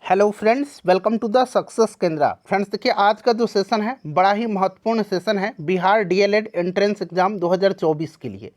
Hello friends, welcome to the success Kendra. Friends देखिए, आज का जो सेशन है बड़ा ही महत्वपूर्ण सेशन है बिहार डीएलएड एंट्रेंस एग्जाम 2024 के लिए।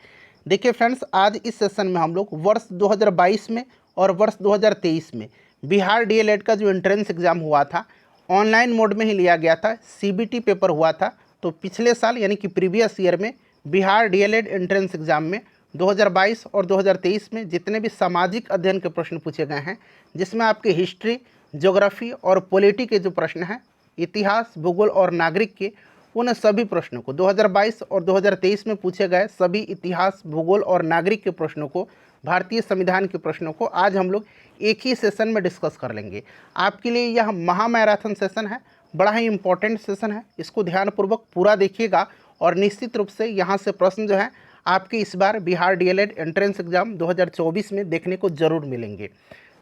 देखिए फ्रेंड्स, आज इस सेशन में हम लोग वर्ष 2022 में और वर्ष 2023 में बिहार डीएलएड का जो एंट्रेंस एग्ज़ाम हुआ था ऑनलाइन मोड में ही लिया गया था, सीबीटी पेपर हुआ था। तो पिछले साल यानी कि प्रीवियस ईयर में बिहार डीएलएड एंट्रेंस एग्ज़ाम में 2022 और 2023 में जितने भी सामाजिक अध्ययन के प्रश्न पूछे गए हैं, जिसमें आपके हिस्ट्री, ज्योग्राफी और पॉलिटी के जो प्रश्न हैं, इतिहास, भूगोल और नागरिक के, उन सभी प्रश्नों को 2022 और 2023 में पूछे गए सभी इतिहास, भूगोल और नागरिक के प्रश्नों को, भारतीय संविधान के प्रश्नों को आज हम लोग एक ही सेशन में डिस्कस कर लेंगे। आपके लिए यह महा मैराथन सेशन है, बड़ा ही इंपॉर्टेंट सेशन है। इसको ध्यानपूर्वक पूरा देखिएगा और निश्चित रूप से यहाँ से प्रश्न जो है आपके इस बार बिहार डीएलएड एंट्रेंस एग्जाम 2024 में देखने को जरूर मिलेंगे।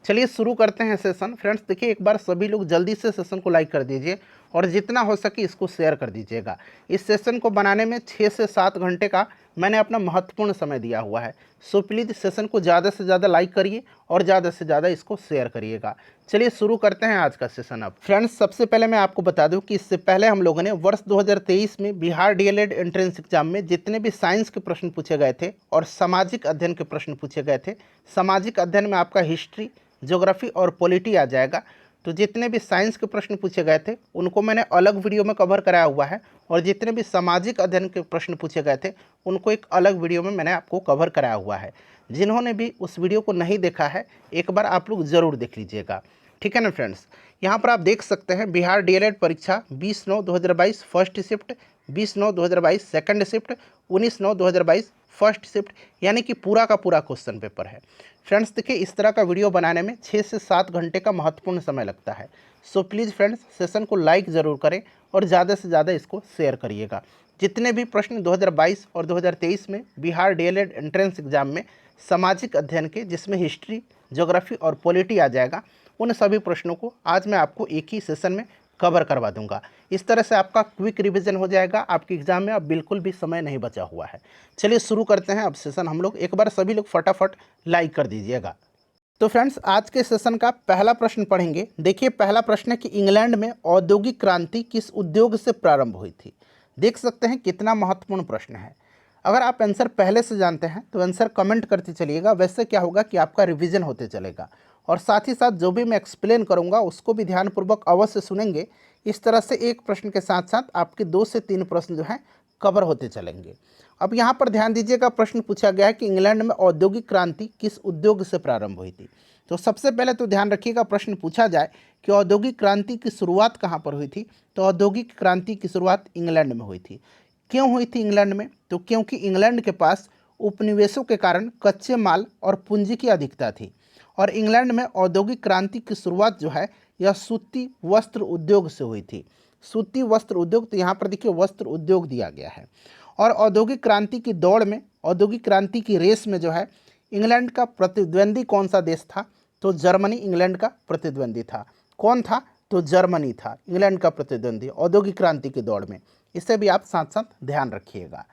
चलिए शुरू करते हैं सेशन। फ्रेंड्स देखिए, एक बार सभी लोग जल्दी से सेशन को लाइक कर दीजिए और जितना हो सके इसको शेयर कर दीजिएगा। इस सेशन को बनाने में 6 से 7 घंटे का मैंने अपना महत्वपूर्ण समय दिया हुआ है। सो प्लीज़ सेशन को ज़्यादा से ज़्यादा लाइक करिए और ज़्यादा से ज़्यादा इसको शेयर करिएगा। चलिए शुरू करते हैं आज का सेशन। अब फ्रेंड्स, सबसे पहले मैं आपको बता दूं कि इससे पहले हम लोगों ने वर्ष 2023 में बिहार डीएलएड एंट्रेंस एग्जाम में जितने भी साइंस के प्रश्न पूछे गए थे और सामाजिक अध्ययन के प्रश्न पूछे गए थे, सामाजिक अध्ययन में आपका हिस्ट्री, ज्योग्राफी और पॉलिटी आ जाएगा। तो जितने भी साइंस के प्रश्न पूछे गए थे उनको मैंने अलग वीडियो में कवर कराया हुआ है और जितने भी सामाजिक अध्ययन के प्रश्न पूछे गए थे उनको एक अलग वीडियो में मैंने आपको कवर कराया हुआ है। जिन्होंने भी उस वीडियो को नहीं देखा है, एक बार आप लोग ज़रूर देख लीजिएगा, ठीक है ना फ्रेंड्स। यहाँ पर आप देख सकते हैं बिहार डीएलएड परीक्षा 20/9/2022 first shift, 20/9/2022 second shift, 19/9/2022 first shift, यानी कि पूरा का पूरा क्वेश्चन पेपर है। फ्रेंड्स देखिए, इस तरह का वीडियो बनाने में 6 से 7 घंटे का महत्वपूर्ण समय लगता है। सो प्लीज़ फ्रेंड्स, सेशन को लाइक ज़रूर करें और ज़्यादा से ज़्यादा इसको शेयर करिएगा। जितने भी प्रश्न 2022 और 2023 में बिहार डीएलएड एंट्रेंस एग्जाम में सामाजिक अध्ययन के, जिसमें हिस्ट्री, ज्योग्राफी और पॉलिटी आ जाएगा, उन सभी प्रश्नों को आज मैं आपको एक ही सेशन में कवर करवा दूंगा। इस तरह से आपका क्विक रिवीजन हो जाएगा, आपके एग्जाम में अब बिल्कुल भी समय नहीं बचा हुआ है। चलिए शुरू करते हैं अब सेशन हम लोग। एक बार सभी लोग फटाफट लाइक कर दीजिएगा। तो फ्रेंड्स, आज के सेशन का पहला प्रश्न पढ़ेंगे। देखिए, पहला प्रश्न है कि इंग्लैंड में औद्योगिक क्रांति किस उद्योग से प्रारंभ हुई थी। देख सकते हैं कितना महत्वपूर्ण प्रश्न है। अगर आप आंसर पहले से जानते हैं तो आंसर कमेंट करते चलिएगा। वैसे क्या होगा कि आपका रिवीजन होते चलेगा और साथ ही साथ जो भी मैं एक्सप्लेन करूंगा उसको भी ध्यानपूर्वक अवश्य सुनेंगे। इस तरह से एक प्रश्न के साथ साथ आपके 2 से 3 प्रश्न जो हैं कवर होते चलेंगे। अब यहाँ पर ध्यान दीजिएगा, प्रश्न पूछा गया है कि इंग्लैंड में औद्योगिक क्रांति किस उद्योग से प्रारंभ हुई थी। तो सबसे पहले तो ध्यान रखिएगा, प्रश्न पूछा जाए कि औद्योगिक क्रांति की शुरुआत कहाँ पर हुई थी, तो औद्योगिक क्रांति की शुरुआत इंग्लैंड में हुई थी। क्यों हुई थी इंग्लैंड में, तो क्योंकि इंग्लैंड के पास उपनिवेशों के कारण कच्चे माल और पूंजी की अधिकता थी और इंग्लैंड में औद्योगिक क्रांति की शुरुआत जो है यह सूती वस्त्र उद्योग से हुई थी। सूती वस्त्र उद्योग, तो यहाँ पर देखिए वस्त्र उद्योग दिया गया है। और औद्योगिक क्रांति की दौड़ में, औद्योगिक क्रांति की रेस में जो है इंग्लैंड का प्रतिद्वंदी कौन सा देश था, तो जर्मनी इंग्लैंड का प्रतिद्वंदी था। कौन था, तो जर्मनी था इंग्लैंड का प्रतिद्वंदी औद्योगिक क्रांति की दौड़ में। इसे भी आप साथ साथ ध्यान रखिएगा।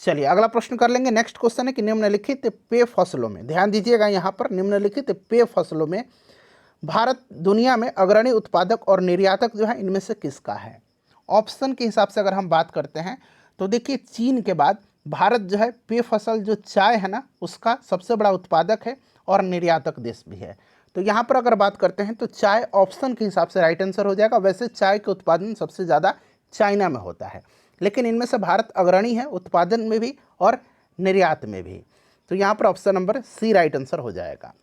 चलिए अगला प्रश्न कर लेंगे। नेक्स्ट क्वेश्चन है कि निम्नलिखित पेय फसलों में, ध्यान दीजिएगा यहाँ पर, निम्नलिखित पेय फसलों में भारत दुनिया में अग्रणी उत्पादक और निर्यातक जो है इनमें से किसका है। ऑप्शन के हिसाब से अगर हम बात करते हैं तो देखिए, चीन के बाद भारत जो है पेय फसल जो चाय है ना, उसका सबसे बड़ा उत्पादक है और निर्यातक देश भी है। तो यहाँ पर अगर बात करते हैं तो चाय ऑप्शन के हिसाब से राइट आंसर हो जाएगा। वैसे चाय के उत्पादन सबसे ज़्यादा चाइना में होता है, लेकिन इनमें से भारत अग्रणी है उत्पादन में भी और निर्यात में भी। तो यहाँ पर option number C right answer हो जाएगा।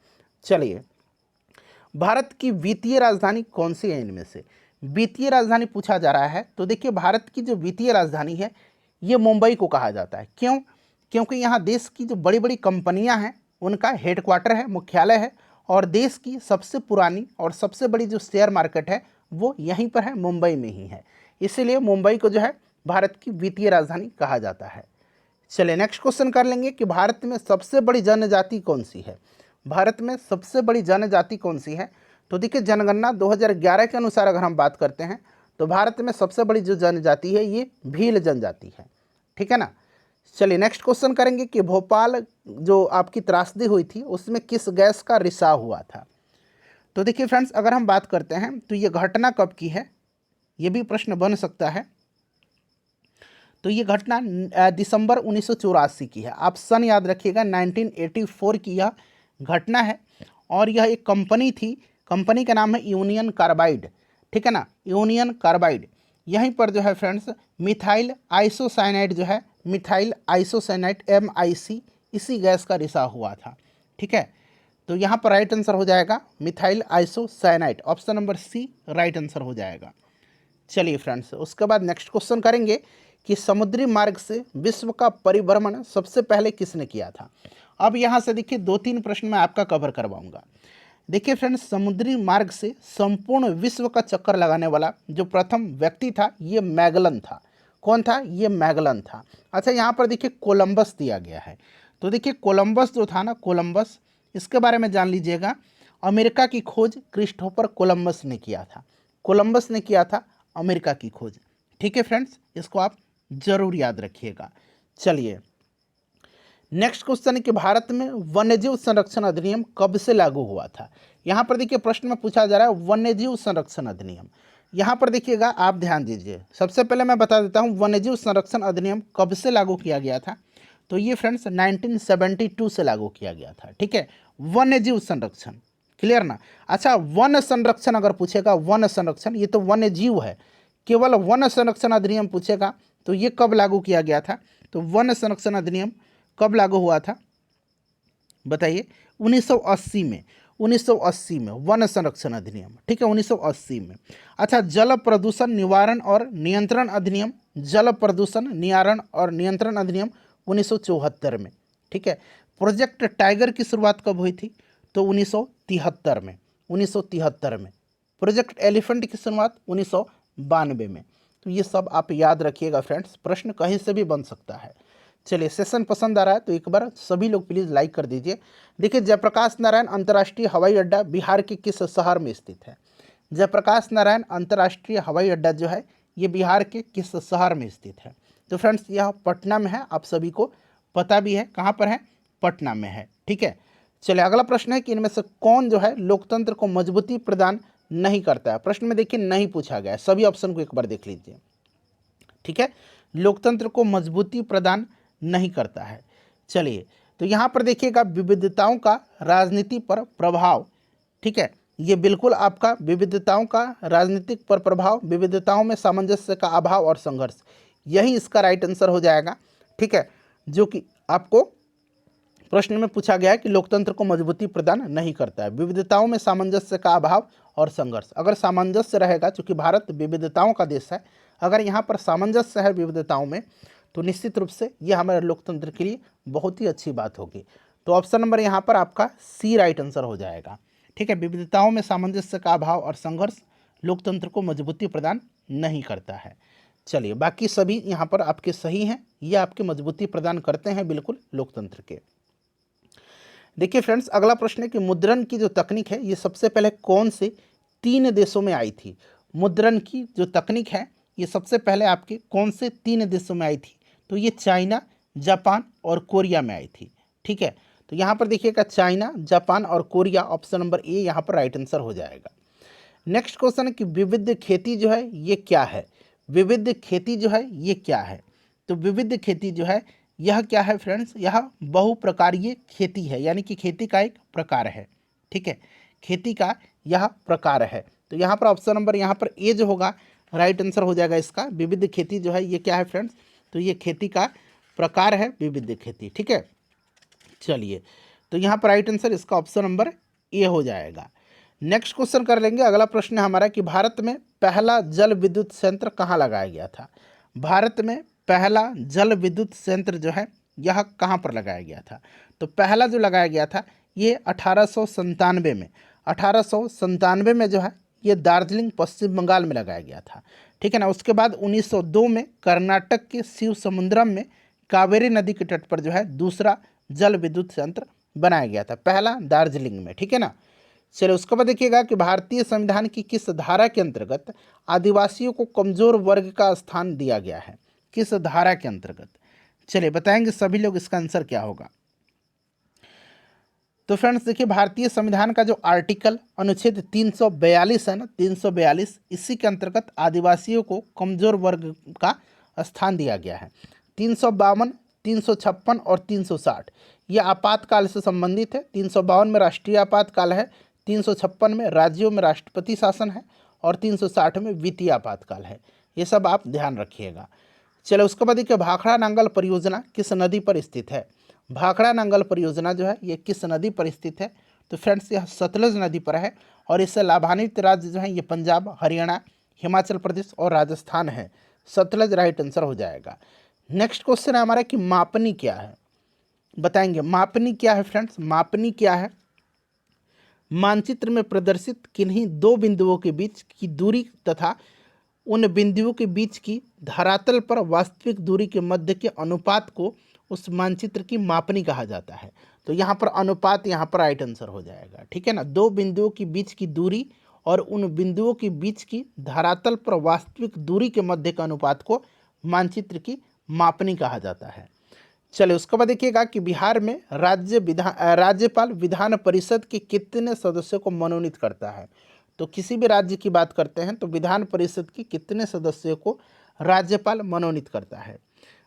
चलिए, भारत की वित्तीय राजधानी कौन सी है इनमें से। वित्तीय राजधानी पूछा जा रहा है तो देखिए, भारत की जो वित्तीय राजधानी है ये मुंबई को कहा जाता है। क्यों, क्योंकि यहाँ देश की जो बड़ी बड़ी कंपनियाँ हैं उनका हेडक्वार्टर है, मुख्यालय है, और देश की सबसे पुरानी और सबसे बड़ी जो शेयर मार्केट है वो यहीं पर है, मुंबई में ही है। इसीलिए मुंबई को जो है भारत की वित्तीय राजधानी कहा जाता है। चलिए नेक्स्ट क्वेश्चन कर लेंगे कि भारत में सबसे बड़ी जनजाति कौन सी है। भारत में सबसे बड़ी जनजाति कौन सी है, तो देखिए जनगणना 2011 के अनुसार अगर हम बात करते हैं तो भारत में सबसे बड़ी जो जनजाति है ये भील जनजाति है, ठीक है ना। चलिए नेक्स्ट क्वेश्चन करेंगे कि भोपाल जो आपकी त्रासदी हुई थी उसमें किस गैस का रिसाव हुआ था। तो देखिए फ्रेंड्स, अगर हम बात करते हैं तो ये घटना कब की है, ये भी प्रश्न बन सकता है। तो ये घटना दिसंबर 1984 की है। आप सन याद रखिएगा, 1984 की यह घटना है और यह एक कंपनी थी। कंपनी का नाम है यूनियन कार्बाइड, ठीक है ना, यूनियन कार्बाइड। यहीं पर जो है फ्रेंड्स मिथाइल आइसोसाइनाइड जो है, मिथाइल आइसोसाइनाइड MIC, इसी गैस का रिसाव हुआ था, ठीक है। तो यहाँ पर राइट आंसर हो जाएगा methyl isocyanide, option number C right answer हो जाएगा। चलिए फ्रेंड्स, उसके बाद नेक्स्ट क्वेश्चन करेंगे कि समुद्री मार्ग से विश्व का परिभ्रमण सबसे पहले किसने किया था। अब यहाँ से देखिए 2-3 प्रश्न मैं आपका कवर करवाऊंगा। देखिए फ्रेंड्स, समुद्री मार्ग से संपूर्ण विश्व का चक्कर लगाने वाला जो प्रथम व्यक्ति था ये मैगलन था। कौन था? ये मैगलन था। अच्छा, यहाँ पर देखिए कोलंबस दिया गया है। तो देखिए कोलंबस जो था ना, कोलंबस, इसके बारे में जान लीजिएगा। अमेरिका की खोज क्रिस्टोफर कोलंबस ने किया था। कोलंबस ने किया था अमेरिका की खोज, ठीक है फ्रेंड्स, इसको आप जरूर याद रखिएगा। चलिए नेक्स्ट क्वेश्चन है कि भारत में वन्यजीव संरक्षण अधिनियम कब से लागू हुआ था। यहाँ पर देखिए प्रश्न में पूछा जा रहा है वन्यजीव संरक्षण अधिनियम। यहाँ पर देखिएगा, आप ध्यान दीजिए। सबसे पहले मैं बता देता हूँ वन्यजीव संरक्षण अधिनियम कब से लागू किया गया था। तो ये फ्रेंड्स 1972 से लागू किया गया था, ठीक है। वन्यजीव संरक्षण, क्लियर ना। अच्छा, वन संरक्षण अगर पूछेगा, वन संरक्षण, ये तो वन्य जीव है, केवल वन संरक्षण अधिनियम पूछेगा तो ये कब लागू किया गया था। तो वन संरक्षण अधिनियम कब लागू हुआ था बताइए? 1980 में, 1980 में वन संरक्षण अधिनियम, ठीक है, 1980 में। अच्छा, जल प्रदूषण निवारण और नियंत्रण अधिनियम, जल प्रदूषण निवारण और नियंत्रण अधिनियम 1974 में, ठीक है। प्रोजेक्ट टाइगर की शुरुआत कब हुई थी? तो 1973 में, 1973 में। प्रोजेक्ट एलिफेंट की शुरुआत 1992 में। तो ये सब आप याद रखिएगा फ्रेंड्स, प्रश्न कहीं से भी बन सकता है। चलिए, सेशन पसंद आ रहा है तो एक बार सभी लोग प्लीज़ लाइक कर दीजिए। देखिए, जयप्रकाश नारायण अंतर्राष्ट्रीय हवाई अड्डा बिहार के किस शहर में स्थित है? जयप्रकाश नारायण अंतर्राष्ट्रीय हवाई अड्डा जो है ये बिहार के किस शहर में स्थित है? तो फ्रेंड्स यह पटना में है, आप सभी को पता भी है कहाँ पर है, पटना में है, ठीक है। चलिए, अगला प्रश्न है कि इनमें से कौन जो है लोकतंत्र को मजबूती प्रदान नहीं करता है। प्रश्न में देखिए नहीं पूछा गया है, सभी ऑप्शन को एक बार देख लीजिए, ठीक है। लोकतंत्र को मजबूती प्रदान नहीं करता है। चलिए, तो यहाँ पर देखिएगा विविधताओं का राजनीति पर प्रभाव, ठीक है। ये बिल्कुल आपका विविधताओं का राजनीतिक पर प्रभाव, विविधताओं में सामंजस्य का अभाव और संघर्ष, यही इसका राइट आंसर हो जाएगा, ठीक है। जो कि आपको प्रश्न में पूछा गया है कि लोकतंत्र को मजबूती प्रदान नहीं करता है, विविधताओं में सामंजस्य का अभाव और संघर्ष। अगर सामंजस्य रहेगा, चूंकि भारत विविधताओं का देश है, अगर यहाँ पर सामंजस्य है विविधताओं में तो निश्चित रूप से ये हमारे लोकतंत्र के लिए बहुत ही अच्छी बात होगी। तो ऑप्शन नंबर यहाँ पर आपका सी राइट आंसर हो जाएगा, ठीक है। विविधताओं में सामंजस्य का अभाव और संघर्ष लोकतंत्र को मजबूती प्रदान नहीं करता है। चलिए, बाकी सभी यहाँ पर आपके सही हैं, ये आपके मजबूती प्रदान करते हैं बिल्कुल लोकतंत्र के। देखिए फ्रेंड्स, अगला प्रश्न है कि मुद्रण की जो तकनीक है ये सबसे पहले कौन से 3 देशों में आई थी? मुद्रण की जो तकनीक है ये सबसे पहले आपके कौन से 3 देशों में आई थी? तो ये चाइना, जापान और कोरिया में आई थी, ठीक है। तो यहाँ पर देखिएगा चाइना, जापान और कोरिया, ऑप्शन नंबर ए यहाँ पर राइट आंसर हो जाएगा। नेक्स्ट क्वेश्चन है कि विविध खेती जो है ये क्या है? विविध खेती जो है ये क्या है? तो विविध खेती जो है यह क्या है फ्रेंड्स? यह बहुप्रकारीय खेती है, यानी कि खेती का एक प्रकार है, ठीक है। खेती का यह प्रकार है। तो यहाँ पर ऑप्शन नंबर यहाँ पर ए जो होगा राइट आंसर हो जाएगा इसका। विविध खेती जो है ये क्या है फ्रेंड्स? तो ये खेती का प्रकार है, विविध खेती, ठीक है। चलिए, तो यहाँ पर राइट आंसर इसका ऑप्शन नंबर ए हो जाएगा। नेक्स्ट क्वेश्चन कर लेंगे। अगला प्रश्न है हमारा कि भारत में पहला जल विद्युत संयंत्र कहाँ लगाया गया था? भारत में पहला जल विद्युत संयंत्र जो है यह कहाँ पर लगाया गया था? तो पहला जो लगाया गया था ये 1897 में, 1897 में जो है ये दार्जिलिंग पश्चिम बंगाल में लगाया गया था, ठीक है ना। उसके बाद 1902 में कर्नाटक के शिव समुद्रम में कावेरी नदी के तट पर जो है दूसरा जल विद्युत संयंत्र बनाया गया था, पहला दार्जिलिंग में, ठीक है ना। चलिए, उसके बाद देखिएगा कि भारतीय संविधान की किस धारा के अंतर्गत आदिवासियों को कमजोर वर्ग का स्थान दिया गया है? किस धारा के अंतर्गत? चलिए बताएंगे सभी लोग, इसका आंसर क्या होगा? तो फ्रेंड्स देखिए, भारतीय संविधान का जो आर्टिकल अनुच्छेद 342 है ना, 342, इसी के अंतर्गत आदिवासियों को कमजोर वर्ग का स्थान दिया गया है। 352, 356 और 360 ये आपातकाल से संबंधित है। 352 में राष्ट्रीय आपातकाल है, 356 में राज्यों में राष्ट्रपति शासन है और 360 में वित्तीय आपातकाल है। ये सब आप ध्यान रखिएगा। चलो उसके बाद देखिए, भाखड़ा नांगल परियोजना किस नदी पर स्थित है? भाखड़ा नांगल परियोजना जो है ये किस नदी पर स्थित है? तो फ्रेंड्स यह सतलज नदी पर है और इससे लाभान्वित राज्य जो है ये पंजाब, हरियाणा, हिमाचल प्रदेश और राजस्थान है। सतलज राइट आंसर हो जाएगा। नेक्स्ट क्वेश्चन है हमारा कि मापनी क्या है? बताएंगे मापनी क्या है फ्रेंड्स? मापनी क्या है? मानचित्र में प्रदर्शित किन्हीं दो बिंदुओं के बीच की दूरी तथा उन बिंदुओं के बीच की धरातल पर वास्तविक दूरी के मध्य के अनुपात को उस मानचित्र की मापनी कहा जाता है। तो यहाँ पर अनुपात यहाँ पर राइट आंसर हो जाएगा। ठीक है ना, दो बिंदुओं के बीच की दूरी और उन बिंदुओं के बीच की धरातल पर वास्तविक दूरी के मध्य के अनुपात को मानचित्र की मापनी कहा जाता है। चलिए उसके बाद देखिएगा कि बिहार में राज्यपाल विधान परिषद के कितने सदस्यों को मनोनीत करता है? तो किसी भी राज्य की बात करते हैं तो विधान परिषद की कितने सदस्यों को राज्यपाल मनोनीत करता है?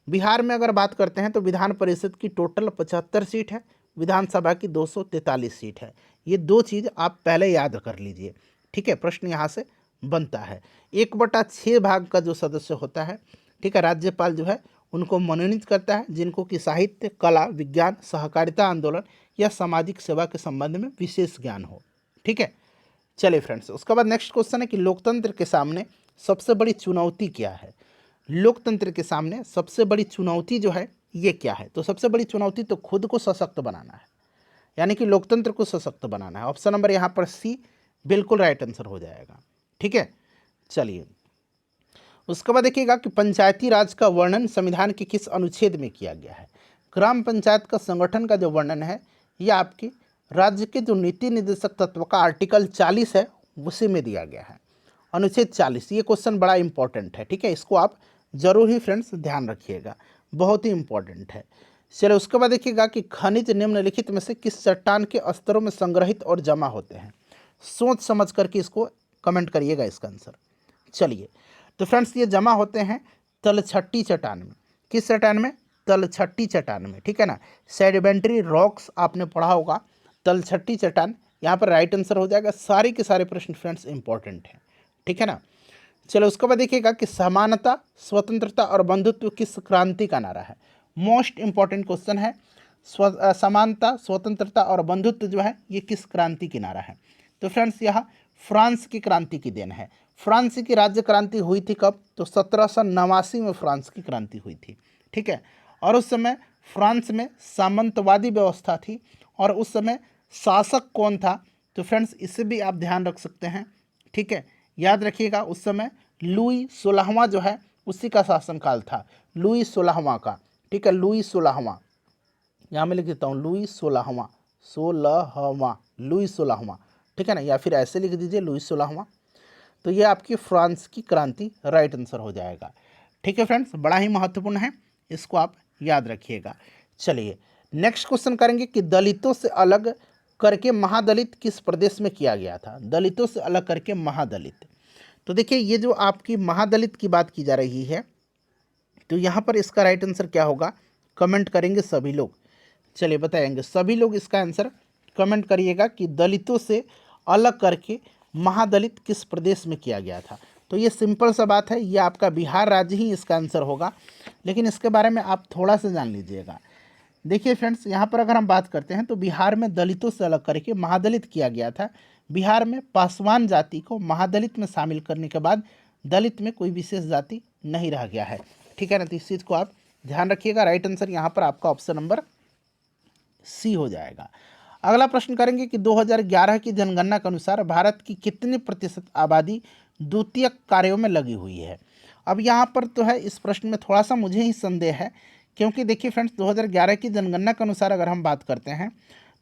बिहार में अगर बात करते हैं तो विधान परिषद की टोटल 75 सीट है, विधानसभा की 243 सीट है। ये दो चीज़ आप पहले याद कर लीजिए। ठीक है, प्रश्न यहाँ से बनता है। 1/6 भाग का जो सदस्य होता है, ठीक है, राज्यपाल जो है उनको मनोनीत करता है जिनको कि साहित्य, कला, विज्ञान, सहकारिता आंदोलन या सामाजिक सेवा के संबंध में विशेष ज्ञान हो। ठीक है, चलिए फ्रेंड्स उसके बाद नेक्स्ट क्वेश्चन है कि लोकतंत्र के सामने सबसे बड़ी चुनौती क्या है? लोकतंत्र के सामने सबसे बड़ी चुनौती जो है ये क्या है? तो सबसे बड़ी चुनौती तो खुद को सशक्त बनाना है, यानी कि लोकतंत्र को सशक्त बनाना है। ऑप्शन नंबर यहाँ पर सी बिल्कुल राइट आंसर हो जाएगा। ठीक है, चलिए उसके बाद देखिएगा कि पंचायती राज का वर्णन संविधान के किस अनुच्छेद में किया गया है? ग्राम पंचायत का संगठन का जो वर्णन है यह आपकी राज्य के जो नीति निर्देशक तत्व का आर्टिकल 40 है उसी में दिया गया है, अनुच्छेद 40। ये क्वेश्चन बड़ा इंपॉर्टेंट है। ठीक है, इसको आप जरूर ही फ्रेंड्स ध्यान रखिएगा, बहुत ही इंपॉर्टेंट है। चलिए उसके बाद देखिएगा कि खनिज निम्नलिखित में से किस चट्टान के स्तरों में संग्रहित और जमा होते हैं? सोच समझ करके इसको कमेंट करिएगा इसका आंसर। चलिए तो फ्रेंड्स ये जमा होते हैं तलछट्टी चट्टान में। किस चट्टान में? तलछट्टी चट्टान में। ठीक है ना, सेडिमेंट्री रॉक्स आपने पढ़ा होगा, तलछट्टी चट्टान यहाँ पर राइट आंसर हो जाएगा। सारे के सारे प्रश्न फ्रेंड्स इंपॉर्टेंट हैं। ठीक है ना, चलो उसके बाद देखिएगा कि समानता, स्वतंत्रता और बंधुत्व किस क्रांति का नारा है? मोस्ट इंपॉर्टेंट क्वेश्चन है। समानता, स्वतंत्रता और बंधुत्व जो है ये किस क्रांति की नारा है? तो फ्रेंड्स यह फ्रांस की क्रांति की देन है। फ्रांस की राज्य क्रांति हुई थी कब? तो 1789 में फ्रांस की क्रांति हुई थी। ठीक है, और उस समय फ्रांस में सामंतवादी व्यवस्था थी और उस समय शासक कौन था? तो फ्रेंड्स इसे भी आप ध्यान रख सकते हैं। ठीक है, याद रखिएगा उस समय लुई 16वां जो है उसी का शासनकाल था, लुई 16वां का। ठीक है, लुई 16वां, यहाँ मैं लिख देता हूँ लुई 16वां, लुई 16वां। ठीक है ना, या फिर ऐसे लिख दीजिए लुई 16वां। तो ये आपकी फ्रांस की क्रांति राइट आंसर हो जाएगा। ठीक है फ्रेंड्स, बड़ा ही महत्वपूर्ण है, इसको आप याद रखिएगा। चलिए नेक्स्ट क्वेश्चन करेंगे कि दलितों से अलग करके महादलित किस प्रदेश में किया गया था? दलितों से अलग करके महादलित। तो देखिए ये जो आपकी महादलित की बात की जा रही है तो यहाँ पर इसका राइट आंसर क्या होगा? कमेंट करेंगे सभी लोग। चलिए बताएंगे सभी लोग इसका आंसर कमेंट करिएगा कि दलितों से अलग करके महादलित किस प्रदेश में किया गया था। तो ये सिंपल सा बात है, ये आपका बिहार राज्य ही इसका आंसर होगा, लेकिन इसके बारे में आप थोड़ा सा जान लीजिएगा। देखिए फ्रेंड्स, यहाँ पर अगर हम बात करते हैं तो बिहार में दलितों से अलग करके महादलित किया गया था। बिहार में पासवान जाति को महादलित में शामिल करने के बाद दलित में कोई विशेष जाति नहीं रह गया है। ठीक है ना, तो इस चीज़ को आप ध्यान रखिएगा। राइट आंसर यहाँ पर आपका ऑप्शन नंबर सी हो जाएगा। अगला प्रश्न करेंगे कि 2011 की जनगणना के अनुसार भारत की कितने प्रतिशत आबादी द्वितीयक कार्यों में लगी हुई है? अब यहाँ पर तो है इस प्रश्न में थोड़ा सा मुझे ही संदेह है, क्योंकि देखिए फ्रेंड्स 2011 की जनगणना के अनुसार अगर हम बात करते हैं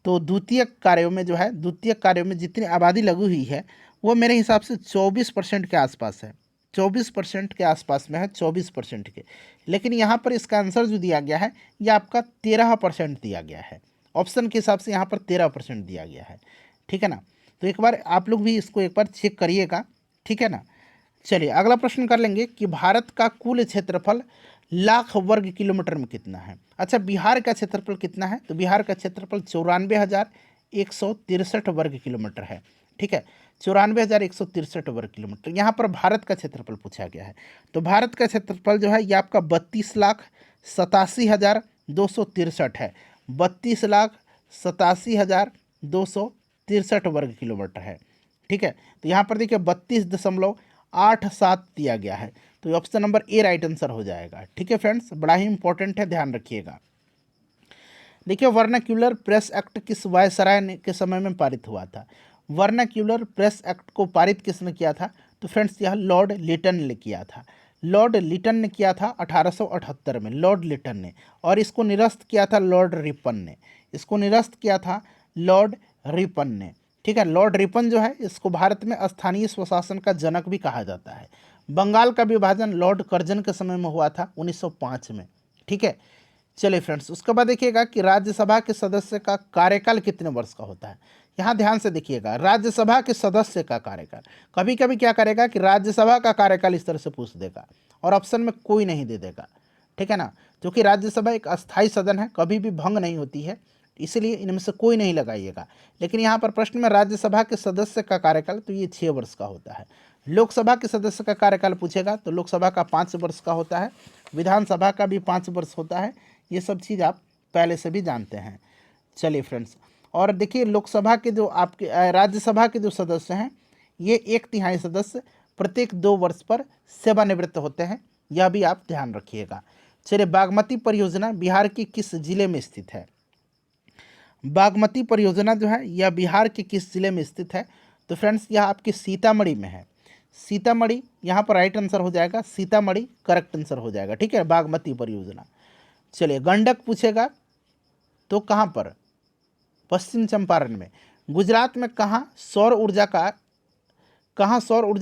तो द्वितीयक कार्यों में जो है, द्वितीयक कार्यों में जितनी आबादी लगी हुई है वो मेरे हिसाब से 24% के आसपास है, 24% के आसपास में है, 24% के। लेकिन यहाँ पर इसका आंसर जो दिया गया है ये आपका 13% दिया गया है। ऑप्शन के हिसाब से यहाँ पर 13% दिया गया है, ठीक है ना। तो एक बार आप लोग भी इसको एक बार चेक करिएगा, ठीक है ना। चलिए अगला प्रश्न कर लेंगे कि भारत का कुल क्षेत्रफल लाख वर्ग किलोमीटर में कितना है। अच्छा, बिहार का क्षेत्रफल कितना है, तो बिहार का क्षेत्रफल 94,163 वर्ग किलोमीटर है, ठीक है, 94,163 वर्ग किलोमीटर। यहाँ पर भारत का क्षेत्रफल पूछा गया है, तो भारत का क्षेत्रफल जो है ये आपका 32,87,263 है, 32,87,263 वर्ग किलोमीटर है, ठीक है। तो यहाँ पर देखिए 32.87 दिया गया है, तो option number A right answer हो जाएगा, ठीक है फ्रेंड्स, बड़ा ही इंपॉर्टेंट है, ध्यान रखिएगा। देखिए वर्नाक्यूलर प्रेस एक्ट किस वायसराय के समय में पारित हुआ था। वर्नाक्यूलर प्रेस एक्ट को पारित किसने किया था, तो फ्रेंड्स यह लॉर्ड लिटन ने किया था। लॉर्ड लिटन ने किया था 1878 में, लॉर्ड लिटन ने, और इसको निरस्त किया था लॉर्ड रिपन ने, इसको निरस्त किया था लॉर्ड रिपन ने, ठीक है। लॉर्ड रिपन जो है इसको भारत में स्थानीय स्वशासन का जनक भी कहा जाता है। बंगाल का विभाजन लॉर्ड कर्जन के समय में हुआ था 1905 में, ठीक है। चलिए फ्रेंड्स, उसके बाद देखिएगा कि राज्यसभा के सदस्य का कार्यकाल कितने वर्ष का होता है। यहाँ ध्यान से देखिएगा, राज्यसभा के सदस्य का कार्यकाल, कभी कभी क्या करेगा कि राज्यसभा का कार्यकाल इस तरह से पूछ देगा और ऑप्शन में कोई नहीं दे देगा, ठीक है ना, क्योंकि राज्यसभा एक अस्थायी सदन है, कभी भी भंग नहीं होती है, इसलिए इनमें से कोई नहीं लगाइएगा। लेकिन यहाँ पर प्रश्न में राज्यसभा के सदस्य का कार्यकाल तो ये 6 वर्ष का होता है। लोकसभा के सदस्य का कार्यकाल पूछेगा तो लोकसभा का 5 वर्ष का होता है, विधानसभा का भी 5 वर्ष होता है, ये सब चीज़ आप पहले से भी जानते हैं। चलिए फ्रेंड्स, और देखिए लोकसभा के जो आपके राज्यसभा के जो सदस्य हैं ये 1/3 सदस्य प्रत्येक 2 वर्ष पर सेवानिवृत्त होते हैं, यह भी आप ध्यान रखिएगा। चलिए, बागमती परियोजना बिहार के किस जिले में स्थित है। बागमती परियोजना जो है यह बिहार के किस जिले में स्थित है, तो फ्रेंड्स यह आपके सीतामढ़ी में है। सीतामढ़ी यहाँ पर राइट आंसर हो जाएगा, सीतामढ़ी करेक्ट आंसर हो जाएगा, ठीक है, बागमती परियोजना। चलिए, गंडक पूछेगा तो कहाँ पर, पश्चिम चंपारण में। गुजरात में कहाँ सौर ऊर्जा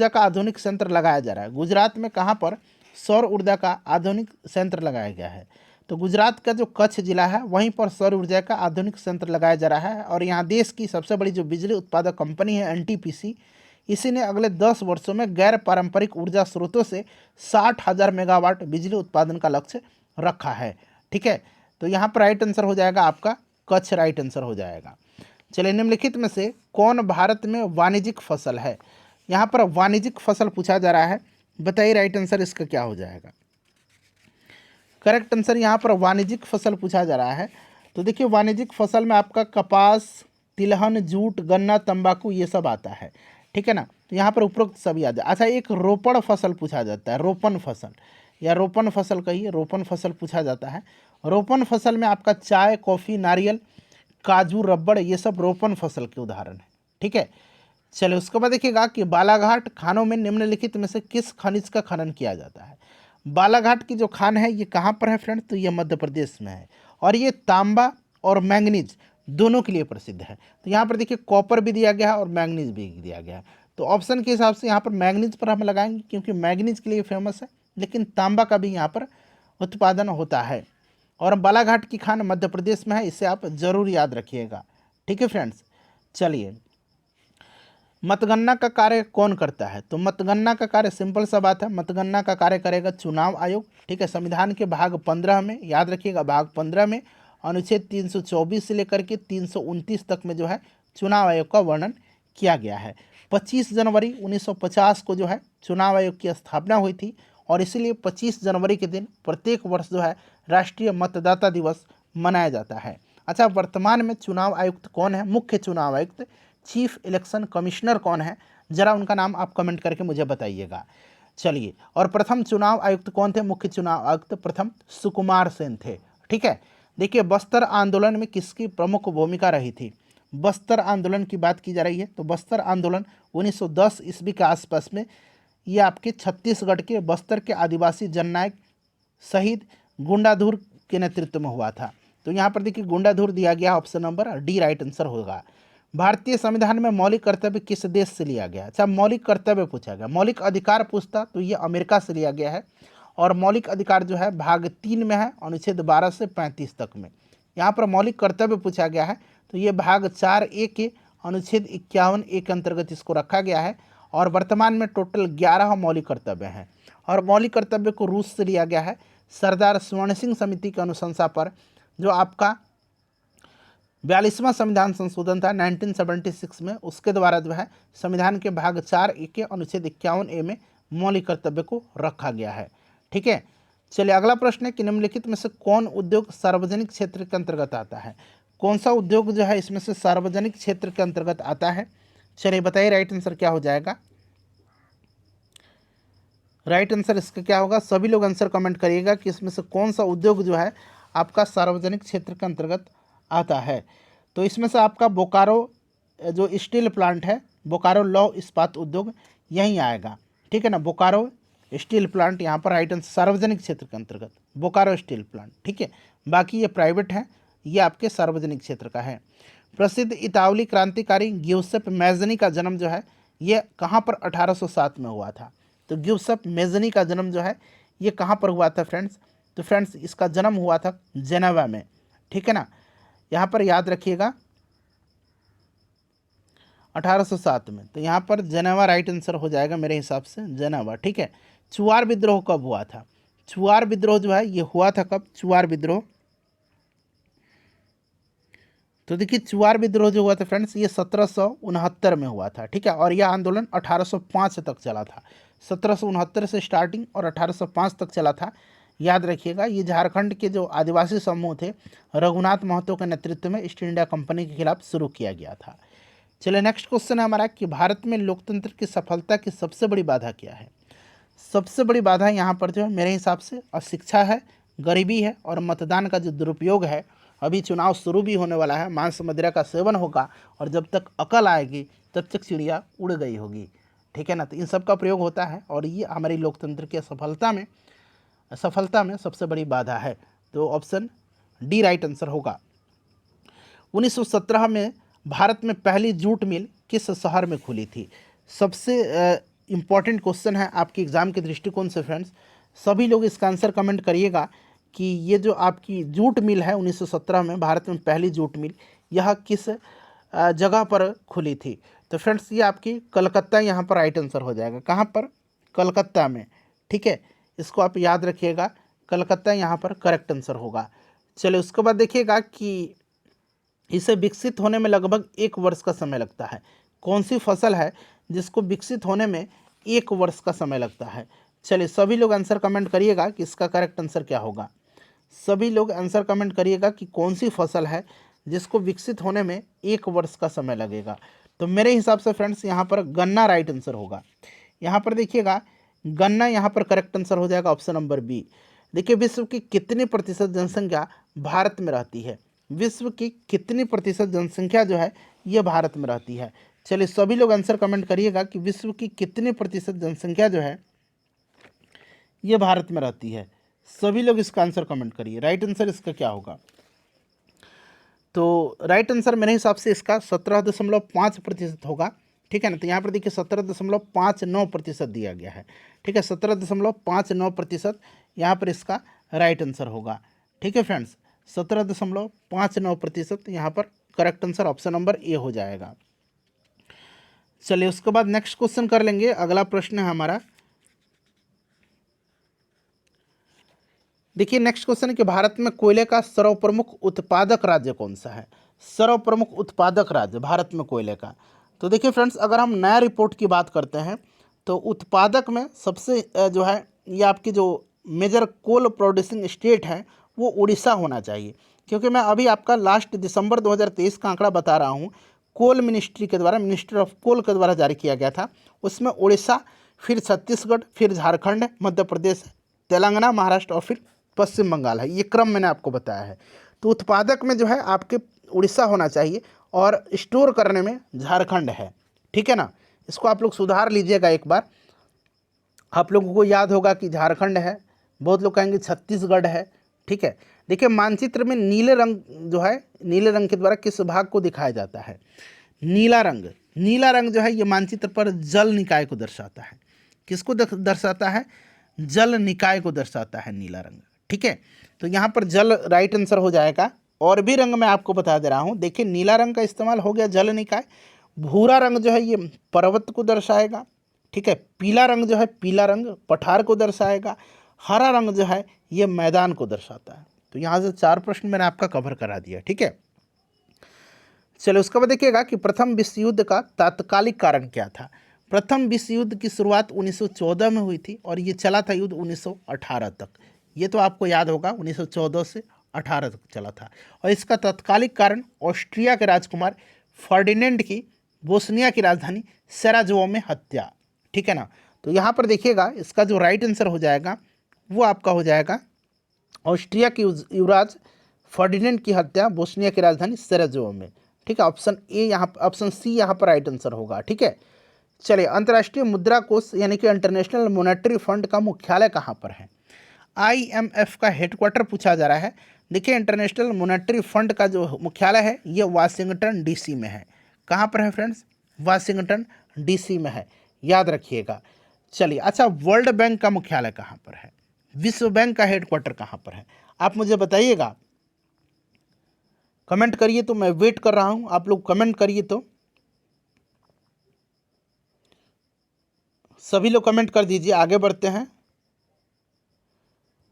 का आधुनिक संयंत्र लगाया जा रहा है। गुजरात में कहाँ पर सौर ऊर्जा का आधुनिक संयंत्र लगाया गया है, तो गुजरात का जो कच्छ जिला है वहीं पर सौर ऊर्जा का आधुनिक संयंत्र लगाया जा रहा है। और यहाँ देश की सबसे बड़ी जो बिजली उत्पादक कंपनी है एनटीपीसी, इसी ने अगले 10 वर्षों में गैर पारंपरिक ऊर्जा स्रोतों से 60,000 मेगावाट बिजली उत्पादन का लक्ष्य रखा है, ठीक है। तो यहाँ पर राइट आंसर हो जाएगा आपका कच्छ, राइट आंसर हो जाएगा। चलिए, निम्नलिखित में से कौन भारत में वाणिज्यिक फसल है। यहाँ पर वाणिज्यिक फसल पूछा जा रहा है, बताइए राइट आंसर इसका क्या हो जाएगा। करेक्ट आंसर यहाँ पर वाणिज्यिक फसल पूछा जा रहा है। तो देखिए वाणिज्यिक फसल में आपका कपास, तिलहन, जूट, गन्ना, तंबाकू ये सब आता है, ठीक है ना। तो यहाँ पर उपरोक्त सब याद है। अच्छा, एक रोपण फसल पूछा जाता है, रोपण फसल या रोपण फसल कहिए, रोपण फसल पूछा जाता है। रोपण फसल में आपका चाय, कॉफ़ी, नारियल, काजू, रबड़ ये सब रोपण फसल के उदाहरण है, ठीक है। चलिए, उसके बाद देखिएगा कि बालाघाट खानों में निम्नलिखित में से किस खनिज का खनन किया जाता है। बालाघाट की जो खान है ये कहाँ पर है फ्रेंड्स, तो ये मध्य प्रदेश में है, और ये तांबा और मैंगनीज दोनों के लिए प्रसिद्ध है। तो यहाँ पर देखिए कॉपर भी दिया गया है और मैंगनीज भी दिया गया है, तो ऑप्शन के हिसाब से यहाँ पर मैंगनीज पर हम लगाएंगे क्योंकि मैंगनीज के लिए फेमस है, लेकिन तांबा का भी यहाँ पर उत्पादन होता है। और बालाघाट की खान मध्य प्रदेश में है, इसे आप जरूर याद रखिएगा, ठीक है फ्रेंड्स। चलिए, मतगणना का कार्य कौन करता है, तो मतगणना का कार्य सिंपल सा बात है, मतगणना का कार्य करेगा चुनाव आयोग, ठीक है। संविधान के भाग 15 में, याद रखिएगा भाग 15 में अनुच्छेद 324 से लेकर के 329 तक में जो है चुनाव आयोग का वर्णन किया गया है। 25 जनवरी 1950 को जो है चुनाव आयोग की स्थापना हुई थी, और इसीलिए 25 जनवरी के दिन प्रत्येक वर्ष जो है राष्ट्रीय मतदाता दिवस मनाया जाता है। अच्छा, वर्तमान में चुनाव आयुक्त कौन है, मुख्य चुनाव आयुक्त, चीफ इलेक्शन कमिश्नर कौन है, जरा उनका नाम आप कमेंट करके मुझे बताइएगा। चलिए, और प्रथम चुनाव आयुक्त कौन थे, मुख्य चुनाव आयुक्त प्रथम सुकुमार सेन थे, ठीक है। देखिए, बस्तर आंदोलन में किसकी प्रमुख भूमिका रही थी। बस्तर आंदोलन की बात की जा रही है, तो बस्तर आंदोलन 1910 ईस्वी के आसपास में ये आपके छत्तीसगढ़ के बस्तर के आदिवासी जननायक शहीद गुंडाधुर के नेतृत्व में हुआ था। तो यहाँ पर देखिए गुंडाधुर दिया गया, option number D right answer होगा। भारतीय संविधान में मौलिक कर्तव्य किस देश से लिया गया। अच्छा, मौलिक कर्तव्य पूछा गया, मौलिक अधिकार पूछता तो ये अमेरिका से लिया गया है, और मौलिक अधिकार जो है भाग 3 में है, अनुच्छेद 12 से 35 तक में, यहाँ पर मौलिक कर्तव्य पूछा गया है, तो ये भाग 4A के अनुच्छेद 51A के अंतर्गत इसको रखा गया है। और वर्तमान में टोटल 11 मौलिक कर्तव्य हैं। और मौलिक कर्तव्य को रूस से लिया गया है सरदार स्वर्ण सिंह समिति की अनुशंसा पर, जो आपका 42वां संविधान संशोधन था 1976 में, उसके द्वारा जो है संविधान के भाग 4A के अनुच्छेद 51A में मौलिक कर्तव्य को रखा गया है। ठीक है, चलिए अगला प्रश्न है कि निम्नलिखित में से कौन उद्योग सार्वजनिक क्षेत्र के अंतर्गत आता है? कौन सा उद्योग जो है इसमें से सार्वजनिक क्षेत्र के अंतर्गत आता है? चलिए बताइए राइट आंसर क्या हो जाएगा। राइट आंसर इसका क्या होगा? सभी लोग आंसर कमेंट करिएगा कि इसमें से कौन सा उद्योग जो है आपका सार्वजनिक क्षेत्र के अंतर्गत आता है। तो इसमें से आपका बोकारो जो स्टील प्लांट है, बोकारो लौह इस्पात उद्योग, यहीं आएगा। ठीक है ना, बोकारो स्टील प्लांट यहाँ पर राइट आंसर सार्वजनिक क्षेत्र के अंतर्गत बोकारो स्टील प्लांट। ठीक है, बाकी ये प्राइवेट है, ये आपके सार्वजनिक क्षेत्र का है। प्रसिद्ध इतावली क्रांतिकारी ग्यूसेप मैज़नी का जन्म जो है ये कहाँ पर 1807 में हुआ था? तो ग्यूसेप मैज़नी का जन्म जो है ये कहाँ पर हुआ था फ्रेंड्स? तो फ्रेंड्स इसका जन्म हुआ था जेनेवा में। ठीक है ना, यहाँ पर याद रखिएगा 1807 में, तो यहाँ पर जेनेवा राइट आंसर हो जाएगा मेरे हिसाब से, जेनेवा। ठीक है, चुआर विद्रोह कब हुआ था? चुआर विद्रोह जो है ये हुआ था कब? चुआर विद्रोह, तो देखिए चुआर विद्रोह जो हुआ था फ्रेंड्स ये 1769 में हुआ था। ठीक है, और यह आंदोलन 1805 तक चला था। 1769 से स्टार्टिंग और 1805 तक चला था। याद रखिएगा, ये झारखंड के जो आदिवासी समूह थे रघुनाथ महतो के नेतृत्व में ईस्ट इंडिया कंपनी के खिलाफ शुरू किया गया था। चलिए नेक्स्ट क्वेश्चन है हमारा कि भारत में लोकतंत्र की सफलता की सबसे बड़ी बाधा क्या है? सबसे बड़ी बाधा यहाँ पर जो है मेरे हिसाब से अशिक्षा है, गरीबी है और मतदान का जो दुरुपयोग है। अभी चुनाव शुरू भी होने वाला है, मांस मदिरा का सेवन होगा और जब तक अकल आएगी तब तक चिड़िया उड़ गई होगी। ठीक है ना, तो इन सब का प्रयोग होता है और ये हमारी लोकतंत्र की सफलता में सबसे बड़ी बाधा है। तो ऑप्शन डी राइट आंसर होगा। 1917 में भारत में पहली जूट मिल किस शहर में खुली थी? सबसे इम्पॉर्टेंट क्वेश्चन है आपके एग्ज़ाम के दृष्टिकोण से फ्रेंड्स। सभी लोग इसका आंसर कमेंट करिएगा कि ये जो आपकी जूट मिल है 1917 में भारत में पहली जूट मिल, यह किस जगह पर खुली थी? तो फ्रेंड्स ये आपकी कलकत्ता यहाँ पर राइट आंसर हो जाएगा। कहाँ पर? कलकत्ता में। ठीक है, इसको आप याद रखिएगा, कलकत्ता यहाँ पर करेक्ट आंसर होगा। चलिए उसके बाद देखिएगा कि इसे विकसित होने में लगभग 1 वर्ष का समय लगता है। कौन सी फसल है जिसको विकसित होने में 1 वर्ष का समय लगता है? चलिए सभी लोग आंसर कमेंट करिएगा कि इसका करेक्ट आंसर क्या होगा। सभी लोग आंसर कमेंट करिएगा कि कौन सी फसल है जिसको विकसित होने में 1 वर्ष का समय लगेगा। तो मेरे हिसाब से फ्रेंड्स यहाँ पर गन्ना राइट आंसर होगा। यहाँ पर देखिएगा गन्ना यहाँ पर करेक्ट आंसर हो जाएगा, ऑप्शन नंबर बी। देखिए विश्व की कितनी प्रतिशत जनसंख्या भारत में रहती है? विश्व की कितनी प्रतिशत जनसंख्या जो है ये भारत में रहती है? चलिए सभी लोग आंसर कमेंट करिएगा कि विश्व की कितनी प्रतिशत जनसंख्या जो है ये भारत में रहती है। सभी लोग इसका आंसर कमेंट करिए, राइट आंसर इसका क्या होगा? तो राइट आंसर मेरे हिसाब से इसका 17.5% होगा। ठीक है ना, तो यहाँ पर देखिए 17.59% दिया गया है। ठीक है, 17.59% यहाँ पर इसका राइट आंसर होगा। ठीक है फ्रेंड्स, 17.59% यहाँ पर correct answer option number A हो जाएगा। चलिए उसके बाद नेक्स्ट क्वेश्चन कर लेंगे। अगला प्रश्न है हमारा, देखिए नेक्स्ट क्वेश्चन है कि भारत में कोयले का सर्वप्रमुख उत्पादक राज्य कौन सा है? सर्वप्रमुख उत्पादक राज्य भारत में कोयले का। तो देखिए फ्रेंड्स, अगर हम नया रिपोर्ट की बात करते हैं तो उत्पादक में सबसे जो है ये आपकी जो मेजर कोल प्रोड्यूसिंग स्टेट है वो उड़ीसा होना चाहिए, क्योंकि मैं अभी आपका लास्ट दिसंबर 2023 का आंकड़ा बता रहा हूँ। कोल मिनिस्ट्री के द्वारा, मिनिस्ट्री ऑफ कोल के द्वारा जारी किया गया था। उसमें उड़ीसा, फिर छत्तीसगढ़, फिर झारखंड, मध्य प्रदेश, तेलंगाना, महाराष्ट्र और फिर पश्चिम बंगाल है। ये क्रम मैंने आपको बताया है। तो उत्पादक में जो है आपके उड़ीसा होना चाहिए और स्टोर करने में झारखंड है। ठीक है ना, इसको आप लोग सुधार लीजिएगा एक बार। आप लोगों को याद होगा कि झारखंड है, बहुत लोग कहेंगे छत्तीसगढ़ है। ठीक है, देखिए मानचित्र में नीले रंग जो है, नीले रंग के द्वारा किस भाग को दिखाया जाता है? नीला रंग। नीला रंग जो है ये मानचित्र पर जल निकाय को दर्शाता है। किसको दर्शाता है? जल निकाय को दर्शाता है नीला रंग। ठीक है, तो यहाँ पर जल राइट आंसर हो जाएगा। और भी रंग मैं आपको बता दे रहा हूँ। देखिए नीला रंग का इस्तेमाल हो गया जल निकाय, भूरा रंग जो है ये पर्वत को दर्शाएगा, ठीक है। पीला रंग जो है, पीला रंग पठार को दर्शाएगा। हरा रंग जो है ये मैदान को दर्शाता है। तो यहाँ से 4 प्रश्न मैंने आपका कवर करा दिया, ठीक है। चलो उसके बाद देखिएगा कि प्रथम विश्व युद्ध का तात्कालिक कारण क्या था। प्रथम विश्व युद्ध की शुरुआत 1914 में हुई थी और ये चला था युद्ध 1918 तक। ये तो आपको याद होगा 1914 से 18 तक चला था। और इसका तात्कालिक कारण ऑस्ट्रिया के राजकुमार फर्डिनेंड की बोस्निया की राजधानी सराजेवो में हत्या, ठीक है ना। तो यहाँ पर देखिएगा इसका जो राइट आंसर हो जाएगा वो आपका हो जाएगा ऑस्ट्रिया के युवराज फर्डिनेंड की हत्या बोस्निया की राजधानी सराजेवो में, ठीक है। ऑप्शन ए यहाँ, ऑप्शन सी यहाँ पर राइट आंसर होगा, ठीक है। चलिए अंतर्राष्ट्रीय मुद्रा कोष यानी कि इंटरनेशनल मॉनेटरी फंड का मुख्यालय कहाँ पर है। IMF का हेडक्वार्टर पूछा जा रहा है। देखिए इंटरनेशनल मॉनेटरी फंड का जो मुख्यालय है ये वाशिंगटन DC में है। कहाँ पर है फ्रेंड्स, वाशिंगटन DC में है, याद रखिएगा। चलिए अच्छा, वर्ल्ड बैंक का मुख्यालय कहाँ पर है, विश्व बैंक का हेडक्वार्टर कहाँ पर है, आप मुझे बताइएगा, कमेंट करिए। तो मैं वेट कर रहा हूँ, आप लोग कमेंट करिए। तो सभी लोग कमेंट कर दीजिए, आगे बढ़ते हैं।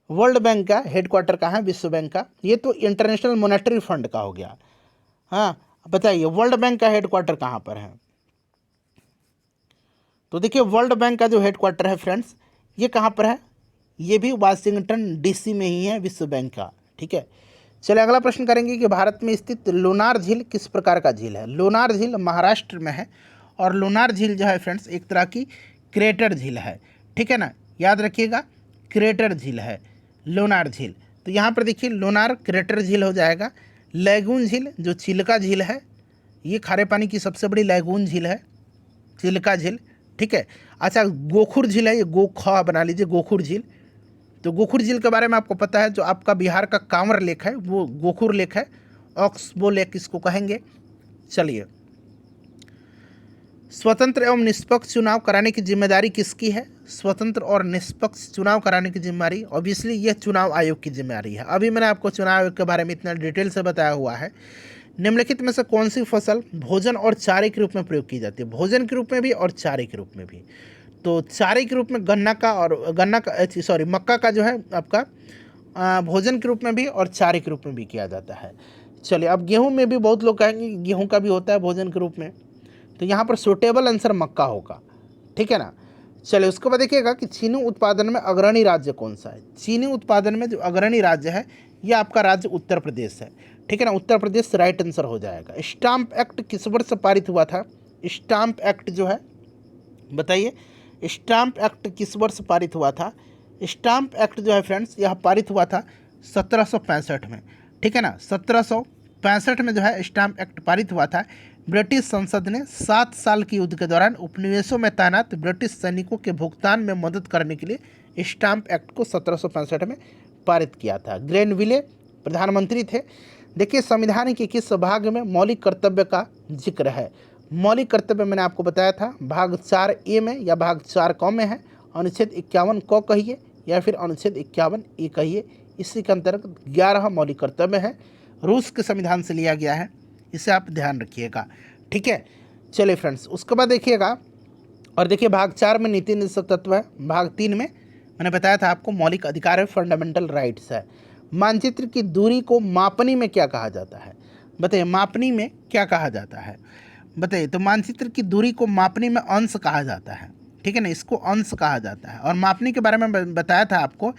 वर्ल्ड बैंक का हेडक्वार्टर कहाँ है, विश्व बैंक का, ये तो इंटरनेशनल मॉनेटरी फंड का हो गया। हाँ बताइए वर्ल्ड बैंक का हेडक्वार्टर कहाँ पर है। तो देखिए वर्ल्ड बैंक का जो हेडक्वार्टर है फ्रेंड्स ये कहाँ पर है, ये भी वाशिंगटन DC में ही है, विश्व बैंक का, ठीक है। चलिए अगला प्रश्न करेंगे कि भारत में स्थित लोनार झील किस प्रकार का झील है। लोनार झील महाराष्ट्र में है और लोनार झील जो है फ्रेंड्स एक तरह की क्रेटर झील है, ठीक है ना, याद रखिएगा क्रेटर झील है लोनार झील। तो यहाँ पर देखिए लोनार क्रेटर झील हो जाएगा। लैगून झील जो चिल्का झील है, ये खारे पानी की सबसे बड़ी लैगून झील है, चिल्का झील, ठीक है। अच्छा गोखुर झील है, ये गोखा बना लीजिए, गोखुर झील। तो गोखुर झील के बारे में आपको पता है, जो आपका बिहार का कांवर लेक है वो गोखुर लेक है, ऑक्सबो लेक इसको कहेंगे। चलिए स्वतंत्र एवं निष्पक्ष चुनाव कराने की जिम्मेदारी किसकी है। स्वतंत्र और निष्पक्ष चुनाव कराने की जिम्मेदारी ऑब्वियसली ये चुनाव आयोग की जिम्मेदारी है। अभी मैंने आपको चुनाव आयोग के बारे में इतना डिटेल से बताया हुआ है। निम्नलिखित में से कौन सी फसल भोजन और चारे के रूप में प्रयोग की जाती है, भोजन के रूप में भी और चारे के रूप में भी। तो चारे के रूप में मक्का का जो है आपका भोजन के रूप में भी और चारे के रूप में भी किया जाता है। चलिए अब गेहूं में भी बहुत लोग कहेंगे गेहूं का भी होता है भोजन के रूप में, तो यहाँ पर सूटेबल आंसर मक्का होगा, ठीक है ना। चलिए उसके बाद देखिएगा कि चीनी उत्पादन में अग्रणी राज्य कौन सा है। चीनी उत्पादन में जो अग्रणी राज्य है ये आपका राज्य उत्तर प्रदेश है, ठीक है ना, उत्तर प्रदेश राइट आंसर हो जाएगा। स्टाम्प एक्ट किस वर्ष पारित हुआ था। स्टाम्प एक्ट जो है बताइए, स्टाम्प एक्ट किस वर्ष पारित हुआ था। स्टाम्प एक्ट जो है फ्रेंड्स यह पारित हुआ था 1765 में, ठीक है ना। 1765 में जो है स्टाम्प एक्ट पारित हुआ था। ब्रिटिश संसद ने 7 साल के युद्ध के दौरान उपनिवेशों में तैनात ब्रिटिश सैनिकों के भुगतान में मदद करने के लिए स्टाम्प एक्ट को 1765 में पारित किया था। ग्रेनविले प्रधानमंत्री थे। देखिए संविधान के किस भाग में मौलिक कर्तव्य का जिक्र है। मौलिक कर्तव्य मैंने आपको बताया था भाग 4A में या भाग 4 क में है। अनुच्छेद 51 क कहिए या फिर अनुच्छेद 51A कहिए। इसी के अंतर्गत 11 मौलिक कर्तव्य है, रूस के संविधान से लिया गया है, इसे आप ध्यान रखिएगा, ठीक है। चलिए फ्रेंड्स उसके बाद देखिएगा, और देखिए भाग 4 में नीति निषेध तत्व है, भाग 3 में मैंने बताया था आपको मौलिक अधिकार है, फंडामेंटल राइट्स है। मानचित्र की दूरी को मापनी में क्या कहा जाता है, बताइए मापनी में क्या कहा जाता है, बताइए। तो मानचित्र की दूरी को मापनी में अंश कहा जाता है, ठीक है ना, इसको अंश कहा जाता है। और मापनी के बारे में बताया था आपको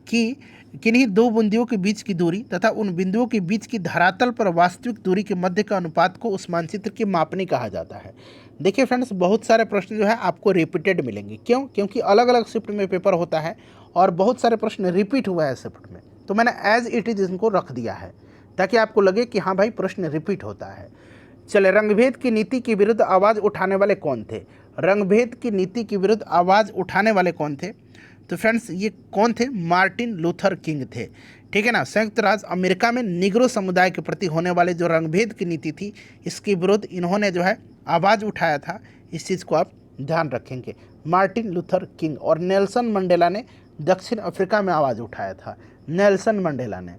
कि किन्हीं दो बिंदुओं के बीच की दूरी तथा उन बिंदुओं के बीच की धरातल पर वास्तविक दूरी के मध्य का अनुपात को उस मानचित्र की मापनी कहा जाता है। देखिए फ्रेंड्स बहुत सारे प्रश्न जो है आपको रिपीटेड मिलेंगे, क्यों, क्योंकि अलग अलग शिफ्ट में पेपर होता है और बहुत सारे प्रश्न रिपीट हुआ है शिफ्ट में, तो मैंने एज इट इज़ इनको रख दिया है ताकि आपको लगे कि हाँ भाई प्रश्न रिपीट होता है। चले रंगभेद की नीति के विरुद्ध आवाज़ उठाने वाले कौन थे। रंगभेद की नीति के विरुद्ध आवाज़ उठाने वाले कौन थे, तो फ्रेंड्स ये कौन थे, मार्टिन लूथर किंग थे, ठीक है ना। संयुक्त राज्य अमेरिका में निग्रो समुदाय के प्रति होने वाले जो रंगभेद की नीति थी इसके विरुद्ध इन्होंने जो है आवाज़ उठाया था, इस चीज़ को आप ध्यान रखेंगे। Martin Luther king. और नेल्सन मंडेला ने दक्षिण अफ्रीका में आवाज़ उठाया था, नेल्सन मंडेला ने।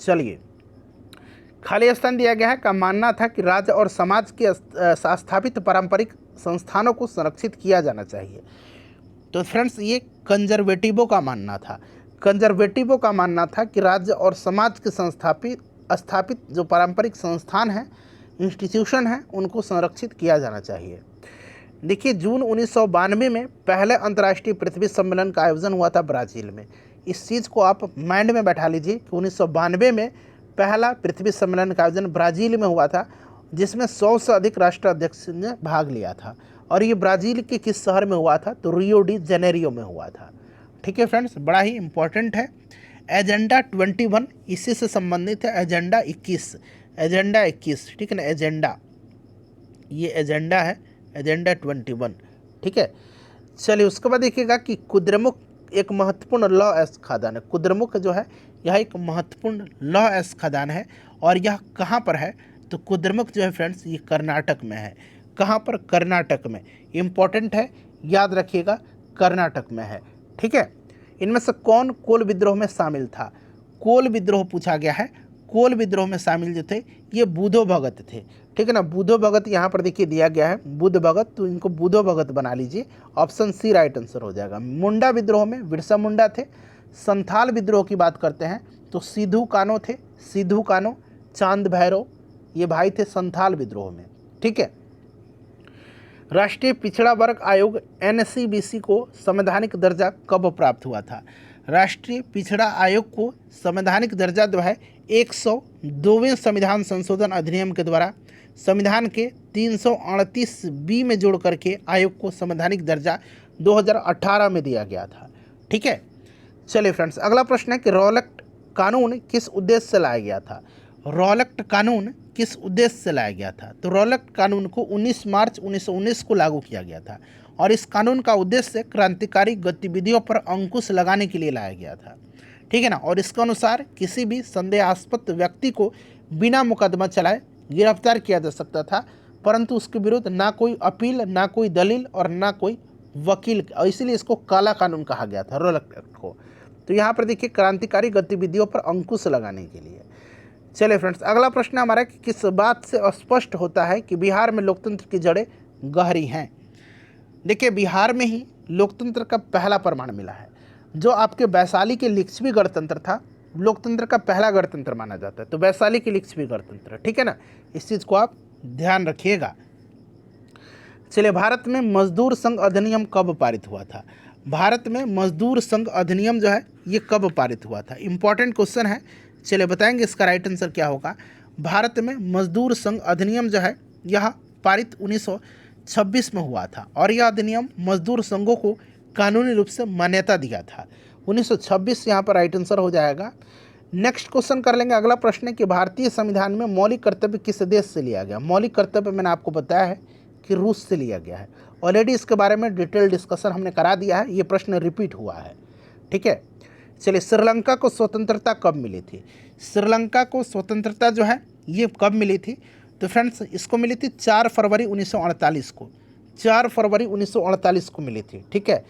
चलिए खाली स्थान दिया गया है का मानना था कि राज्य और समाज के स्थापित पारंपरिक संस्थानों को संरक्षित किया जाना चाहिए। तो फ्रेंड्स ये कंजर्वेटिवों का मानना था। कंजर्वेटिवों का मानना था कि राज्य और समाज के स्थापित जो पारंपरिक संस्थान हैं, इंस्टीट्यूशन हैं, उनको संरक्षित किया जाना चाहिए। देखिए जून 1992 में पहले अंतर्राष्ट्रीय पृथ्वी सम्मेलन का आयोजन हुआ था ब्राज़ील में। इस चीज़ को आप माइंड में बैठा लीजिए कि 1992 में पहला पृथ्वी सम्मेलन का आयोजन ब्राज़ील में हुआ था, जिसमें 100 से अधिक राष्ट्राध्यक्ष ने भाग लिया था। और ये ब्राज़ील के किस शहर में हुआ था? तो रियो डी जेनेरियो में हुआ था। ठीक है फ्रेंड्स, बड़ा ही इंपॉर्टेंट है। एजेंडा 21 इसी से संबंधित है। एजेंडा 21, एजेंडा 21, ठीक है ना। एजेंडा, ये एजेंडा है, एजेंडा 21, ठीक है। चलिए उसके बाद देखिएगा कि कुद्रेमुख एक महत्वपूर्ण लौह अयस्क खदान है। कुद्रेमुख जो है यह एक महत्वपूर्ण लौह अयस्क खदान है। और यह कहाँ पर है? तो कुद्रेमुख जो है फ्रेंड्स ये कर्नाटक में है। कहाँ पर? कर्नाटक में। इम्पॉर्टेंट है, याद रखिएगा, कर्नाटक में है। ठीक है। इनमें से कौन कोल विद्रोह में शामिल था? कोल विद्रोह पूछा गया है। कोल विद्रोह में शामिल जो थे ये बुधो भगत थे। ठीक है ना। बुधो भगत यहाँ पर देखिए दिया गया है, बुध भगत, तो इनको बुधो भगत बना लीजिए। ऑप्शन सी राइट आंसर हो जाएगा। मुंडा विद्रोह में बिरसा मुंडा थे। संथाल विद्रोह की बात करते हैं तो सिद्धू कानो थे। सिद्धू कानो, चांद भैरव, ये भाई थे संथाल विद्रोह में। ठीक है। राष्ट्रीय पिछड़ा वर्ग आयोग NCBC को संवैधानिक दर्जा कब प्राप्त हुआ था? राष्ट्रीय पिछड़ा आयोग को संवैधानिक दर्जा जो है 102वें संविधान संशोधन अधिनियम के द्वारा संविधान के 338B में जोड़ करके आयोग को संवैधानिक दर्जा 2018 में दिया गया था। ठीक है। चलिए फ्रेंड्स, अगला प्रश्न है कि रॉलेट कानून किस उद्देश्य से लाया गया था? रॉलेट कानून किस उद्देश्य से लाया गया था? तो रॉलेट कानून को 19 मार्च 1919 को लागू किया गया था और इस कानून का उद्देश्य क्रांतिकारी गतिविधियों पर अंकुश लगाने के लिए लाया गया था। ठीक है ना। और इसके अनुसार किसी भी संदेहास्पद व्यक्ति को बिना मुकदमा चलाए गिरफ्तार किया जा सकता था, परंतु उसके विरुद्ध ना कोई अपील, ना कोई दलील और ना कोई वकील, और इसीलिए इसको काला कानून कहा गया था, रॉलेट एक्ट को। तो यहाँ पर देखिए क्रांतिकारी गतिविधियों पर अंकुश लगाने के लिए। चलिए फ्रेंड्स, अगला प्रश्न हमारा कि किस बात से स्पष्ट होता है कि बिहार में लोकतंत्र की जड़ें गहरी हैं? देखिए बिहार में ही लोकतंत्र का पहला प्रमाण मिला है। जो आपके वैशाली के लिच्छवी गणतंत्र था, लोकतंत्र का पहला गणतंत्र माना जाता है, तो वैशाली के लिच्छवी गणतंत्र। ठीक है ना, इस चीज़ को आप ध्यान रखिएगा। चलिए, भारत में मजदूर संघ अधिनियम कब पारित हुआ था? भारत में मजदूर संघ अधिनियम जो है ये कब पारित हुआ था? इंपॉर्टेंट क्वेश्चन है। चलिए बताएंगे इसका राइट आंसर क्या होगा। भारत में मजदूर संघ अधिनियम जो है यह पारित 1926 में हुआ था और यह अधिनियम मजदूर संघों को कानूनी रूप से मान्यता दिया था। 1926 यहाँ पर राइट आंसर हो जाएगा। नेक्स्ट क्वेश्चन कर लेंगे। अगला प्रश्न है कि भारतीय संविधान में मौलिक कर्तव्य किस देश से लिया गया? मौलिक कर्तव्य मैंने आपको बताया है कि रूस से लिया गया है। ऑलरेडी इसके बारे में डिटेल डिस्कशन हमने करा दिया है, ये प्रश्न रिपीट हुआ है। ठीक है। चलिए, श्रीलंका को स्वतंत्रता कब मिली थी? श्रीलंका को स्वतंत्रता जो है ये कब मिली थी? तो फ्रेंड्स इसको मिली थी 4 फरवरी 1948 को। 4 फरवरी 1948 को मिली थी। ठीक है।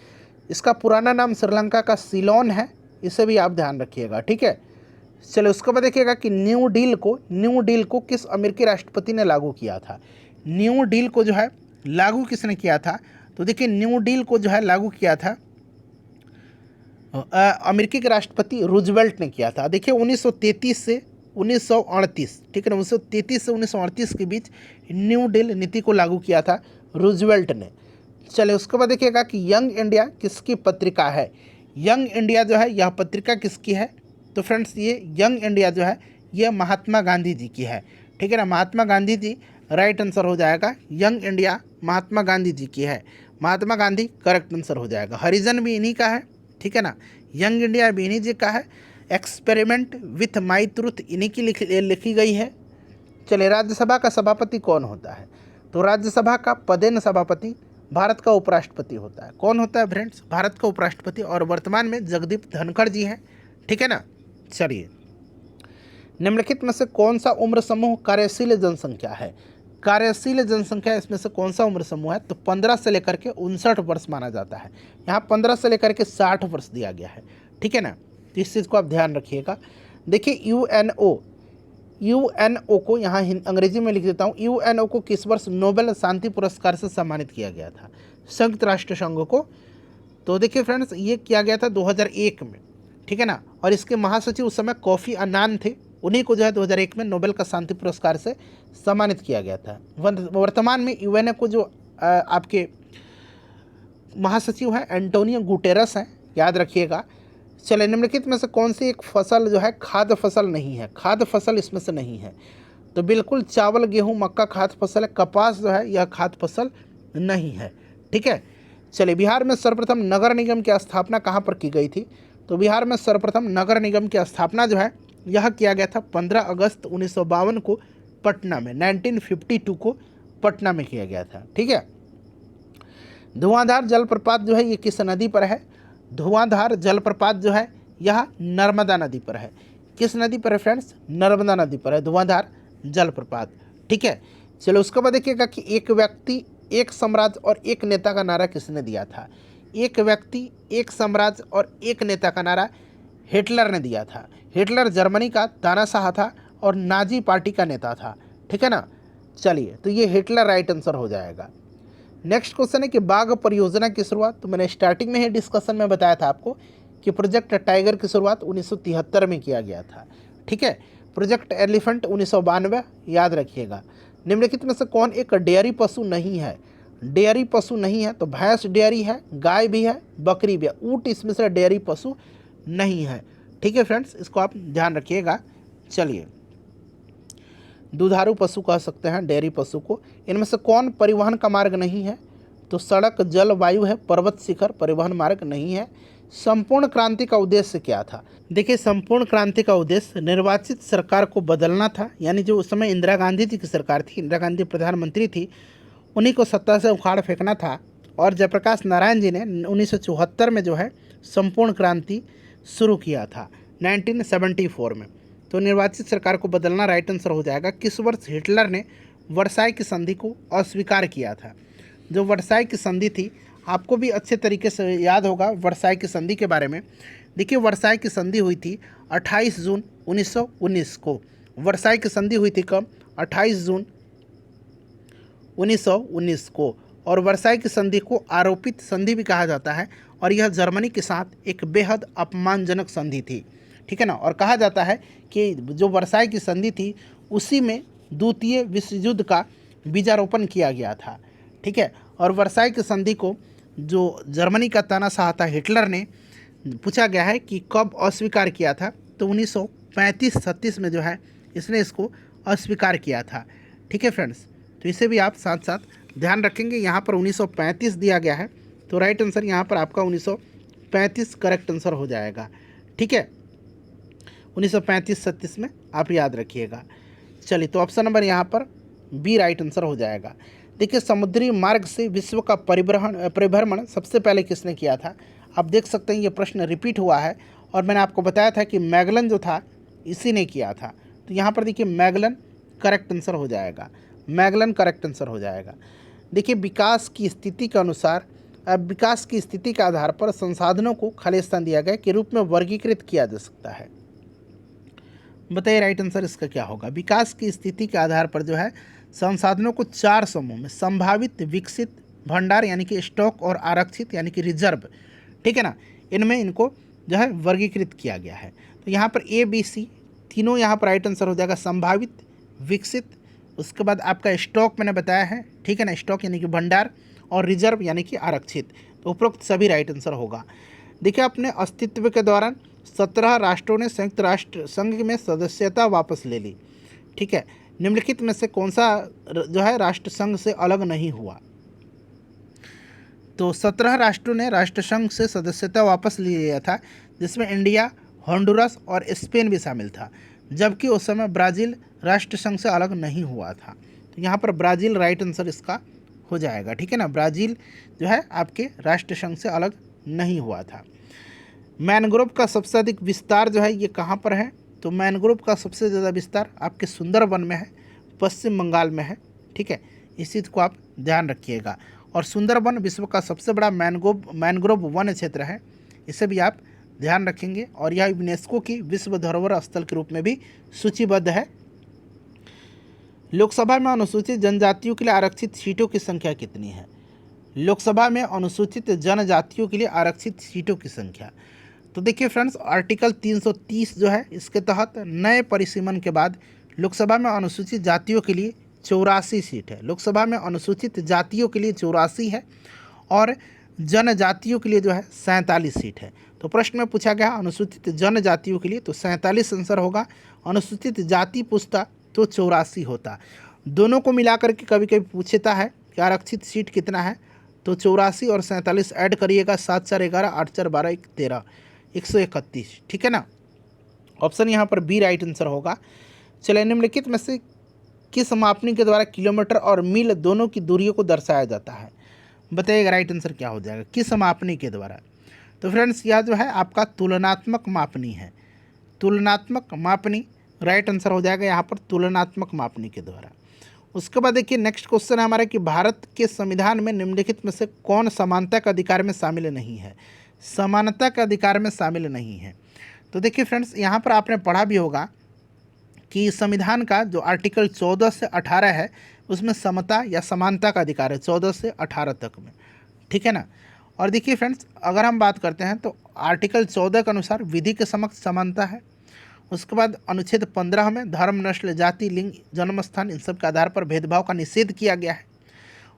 इसका पुराना नाम श्रीलंका का सिलोन है, इसे भी आप ध्यान रखिएगा। ठीक है। चलिए, उसके बाद देखिएगा कि न्यू डील को किस अमेरिकी राष्ट्रपति ने लागू किया था? न्यू डील को जो है लागू किसने किया था? तो देखिए न्यू डील को जो है लागू किया था अमेरिकी के राष्ट्रपति रूजवेल्ट ने किया था। देखिए 1933 से 1938, ठीक है ना, 1933 से 1938 के बीच न्यू डील नीति को लागू किया था रूजवेल्ट ने। चलिए, उसके बाद देखिएगा कि यंग इंडिया किसकी पत्रिका है? यंग इंडिया जो है यह पत्रिका किसकी है? तो फ्रेंड्स ये यंग इंडिया जो है ये महात्मा गांधी जी की है। ठीक है ना, महात्मा गांधी जी राइट आंसर हो जाएगा। यंग इंडिया महात्मा गांधी जी की है। महात्मा गांधी करेक्ट आंसर हो जाएगा। हरिजन भी इन्हीं का है। ठीक है ना, यंग इंडिया भी इन्हीं जी का है। एक्सपेरिमेंट विथ माई ट्रूथ इन्हीं की लिखी गई है। चलिए, राज्यसभा का सभापति कौन होता है? तो राज्यसभा का पदेन सभापति भारत का उपराष्ट्रपति होता है। कौन होता है फ्रेंड्स? भारत का उपराष्ट्रपति, और वर्तमान में जगदीप धनखड़ जी हैं। ठीक है ना। चलिए, निम्नलिखित में से कौन सा उम्र समूह कार्यशील जनसंख्या है? कार्यशील जनसंख्या इसमें से कौन सा उम्र समूह है? तो 15 से लेकर के 59 वर्ष माना जाता है। यहाँ 15 से लेकर के 60 वर्ष दिया गया है। ठीक है ना, तो इस चीज़ को आप ध्यान रखिएगा। देखिए यूएनओ को, यहाँ अंग्रेजी में लिख देता हूँ, यूएनओ को किस वर्ष नोबेल शांति पुरस्कार से सम्मानित किया गया था? संयुक्त राष्ट्र संघ को। तो देखिए फ्रेंड्स, ये किया गया था 2001 में, ठीक है ना। और इसके महासचिव उस समय कोफी अन्नान थे, उन्हीं को जो है 2001 में नोबेल का शांति पुरस्कार से सम्मानित किया गया था। वर्तमान में यूएनओ को जो आपके महासचिव हैं एंटोनियो गुटेरस हैं, याद रखिएगा। चलिए, निम्नलिखित में से कौन सी एक फसल जो है खाद्य फसल नहीं है? खाद्य फसल इसमें से नहीं है, तो बिल्कुल चावल, गेहूं, मक्का खाद्य फसल है। कपास जो है यह खाद्य फसल नहीं है, ठीक है। चलिए, बिहार में सर्वप्रथम नगर निगम की स्थापना कहाँ पर की गई थी? तो बिहार में सर्वप्रथम नगर निगम की स्थापना जो है यह किया गया था 15 अगस्त 1952 को पटना में, 1952 को पटना में किया गया था, ठीक है। धुआंधार जलप्रपात जो है ये किस नदी पर है? धुआंधार जलप्रपात जो है यह नर्मदा नदी पर है। किस नदी पर है फ्रेंड्स? नर्मदा नदी पर है धुआंधार जलप्रपात, ठीक है। चलो, उसके बाद देखिएगा कि एक व्यक्ति, एक साम्राज्य और एक नेता का नारा किसने दिया था? एक व्यक्ति, एक साम्राज्य और एक नेता का नारा हिटलर ने दिया था। हिटलर जर्मनी का तानाशाह था और नाजी पार्टी का नेता था, ठीक है ना। चलिए, तो ये हिटलर राइट आंसर हो जाएगा। नेक्स्ट क्वेश्चन है कि बाघ परियोजना की शुरुआत, तो मैंने स्टार्टिंग में ही डिस्कशन में बताया था आपको कि प्रोजेक्ट टाइगर की शुरुआत 1973 में किया गया था, ठीक है। प्रोजेक्ट एलिफेंट 1992, याद रखिएगा। निम्नलिखित में से कौन एक डेयरी पशु नहीं है? डेयरी पशु नहीं है, तो भैंस डेयरी है, गाय भी है, बकरी भी है, ऊँट इसमें से डेयरी पशु नहीं है, ठीक है फ्रेंड्स, इसको आप ध्यान रखिएगा। चलिए, दुधारू पशु कह सकते हैं डेयरी पशु को। इनमें से कौन परिवहन का मार्ग नहीं है? तो सड़क, जल, वायु है, पर्वत शिखर परिवहन मार्ग नहीं है। संपूर्ण क्रांति का उद्देश्य क्या था? देखिए, संपूर्ण क्रांति का उद्देश्य निर्वाचित सरकार को बदलना था, यानी जो उस समय इंदिरा गांधी जी की सरकार थी, इंदिरा गांधी प्रधानमंत्री थी, उन्हीं को सत्ता से उखाड़ फेंकना था। और जयप्रकाश नारायण जी ने 1974 में जो है संपूर्ण क्रांति शुरू किया था, 1974 में। तो निर्वाचित सरकार को बदलना राइट आंसर हो जाएगा। किस वर्ष हिटलर ने वर्साई की संधि को अस्वीकार किया था? जो वर्साई की संधि थी, आपको भी अच्छे तरीके से याद होगा वर्साई की संधि के बारे में। देखिए, वर्साई की संधि हुई थी 28 जून 1919 को। वर्साई की संधि हुई थी कब? 28 जून 1919 को। और वर्साई की संधि को आरोपित संधि भी कहा जाता है, और यह जर्मनी के साथ एक बेहद अपमानजनक संधि थी, ठीक है ना। और कहा जाता है कि जो वर्साई की संधि थी उसी में द्वितीय विश्व युद्ध का बीजारोपण किया गया था, ठीक है। और वर्साई की संधि को जो जर्मनी का तानाशाह था हिटलर ने, पूछा गया है कि कब अस्वीकार किया था? तो 1935-36 में जो है इसने इसको अस्वीकार किया था, ठीक है फ्रेंड्स। तो इसे भी आप साथ साथ ध्यान रखेंगे। यहाँ पर 1935 दिया गया है, तो राइट आंसर यहाँ पर आपका 1935 करेक्ट आंसर हो जाएगा, ठीक है। 1935-36 में आप याद रखिएगा। चलिए, तो ऑप्शन नंबर यहाँ पर बी राइट आंसर हो जाएगा। देखिए, समुद्री मार्ग से विश्व का परिभ्रमण सबसे पहले किसने किया था? आप देख सकते हैं ये प्रश्न रिपीट हुआ है, और मैंने आपको बताया था कि मैगलन जो था इसी ने किया था। तो यहाँ पर देखिए मैगलन करेक्ट आंसर हो जाएगा, मैगलन करेक्ट आंसर हो जाएगा। देखिए, विकास की स्थिति के अनुसार, विकास की स्थिति के आधार पर संसाधनों को खालिस्तान दिया गया के रूप में वर्गीकृत किया जा सकता है। बताइए राइट आंसर इसका क्या होगा? विकास की स्थिति के आधार पर जो है संसाधनों को 4 समूह में, संभावित, विकसित, भंडार यानी कि स्टॉक, और आरक्षित यानी कि रिजर्व, ठीक है ना, इनमें इनको जो है वर्गीकृत किया गया है। तो यहाँ पर ए, बी, सी तीनों यहाँ पर राइट आंसर हो जाएगा। संभावित, विकसित, उसके बाद आपका स्टॉक मैंने बताया है, ठीक है ना, स्टॉक यानी कि भंडार, और रिजर्व यानी कि आरक्षित। तो उपरोक्त सभी राइट आंसर होगा। देखिए, अपने अस्तित्व के दौरान 17 राष्ट्रों ने संयुक्त राष्ट्र संघ में सदस्यता वापस ले ली, ठीक है। निम्नलिखित में से कौन सा जो है राष्ट्र संघ से अलग नहीं हुआ? तो 17 राष्ट्रों ने राष्ट्र संघ से सदस्यता वापस ले लिया था, जिसमें इंडिया, होंडुरस और स्पेन भी शामिल था, जबकि उस समय ब्राज़ील राष्ट्र संघ से अलग नहीं हुआ था। तो यहाँ पर ब्राज़ील राइट आंसर इसका हो जाएगा, ठीक है ना। ब्राज़ील जो है आपके राष्ट्र संघ से अलग नहीं हुआ था। मैनग्रोव का सबसे अधिक विस्तार जो है ये कहाँ पर है? तो मैनग्रोव का सबसे ज़्यादा विस्तार आपके सुंदरवन में है, पश्चिम बंगाल में है, ठीक है। इस चीज़ को आप ध्यान रखिएगा। और सुंदरवन विश्व का सबसे बड़ा मैनग्रोव वन क्षेत्र है, इसे भी आप ध्यान रखेंगे। और यह यूनेस्को की विश्व धरोहर स्थल के रूप में भी सूचीबद्ध है, लोकसभा में अनुसूचित जनजातियों के लिए आरक्षित सीटों की संख्या कितनी है? लोकसभा में अनुसूचित जनजातियों के लिए आरक्षित सीटों की संख्या, तो देखिए फ्रेंड्स, आर्टिकल 330 जो है इसके तहत नए परिसीमन के बाद लोकसभा में अनुसूचित जातियों के लिए 84 सीट है। लोकसभा में अनुसूचित जातियों के लिए 84 है और जनजातियों के लिए जो है 47 सीट है। तो प्रश्न में पूछा गया अनुसूचित जनजातियों के लिए, तो 47 आंसर होगा। अनुसूचित जाति पूछता तो 84 होता। दोनों को मिलाकर के कभी कभी पूछता है कि आरक्षित सीट कितना है, तो 84 और 47 ऐड करिएगा, 7 4 11, 8 4 12, 13, 131, ठीक है ना। ऑप्शन यहाँ पर बी राइट आंसर होगा। चलिए, निम्नलिखित में से किस मापनी के द्वारा किलोमीटर और मील दोनों की दूरियों को दर्शाया जाता है? बताइएगा राइट आंसर क्या हो जाएगा, किस मापनी के द्वारा? तो फ्रेंड्स, यह जो है आपका तुलनात्मक मापनी है। तुलनात्मक मापनी राइट आंसर हो जाएगा यहाँ पर, तुलनात्मक मापनी के द्वारा। उसके बाद देखिए नेक्स्ट क्वेश्चन है हमारा कि भारत के संविधान में निम्नलिखित में से कौन समानता के अधिकार में शामिल नहीं है? समानता के अधिकार में शामिल नहीं है। तो देखिए फ्रेंड्स, यहाँ पर आपने पढ़ा भी होगा कि संविधान का जो आर्टिकल 14 से 18 है उसमें समता या समानता का अधिकार है 14 से 18 तक में, ठीक है ना। और देखिए फ्रेंड्स, अगर हम बात करते हैं तो आर्टिकल 14 के अनुसार विधि के समक्ष समानता है। उसके बाद अनुच्छेद 15 में धर्म, नस्ल, जाति, लिंग, जन्म स्थान इन सब के आधार पर भेदभाव का निषेध किया गया है।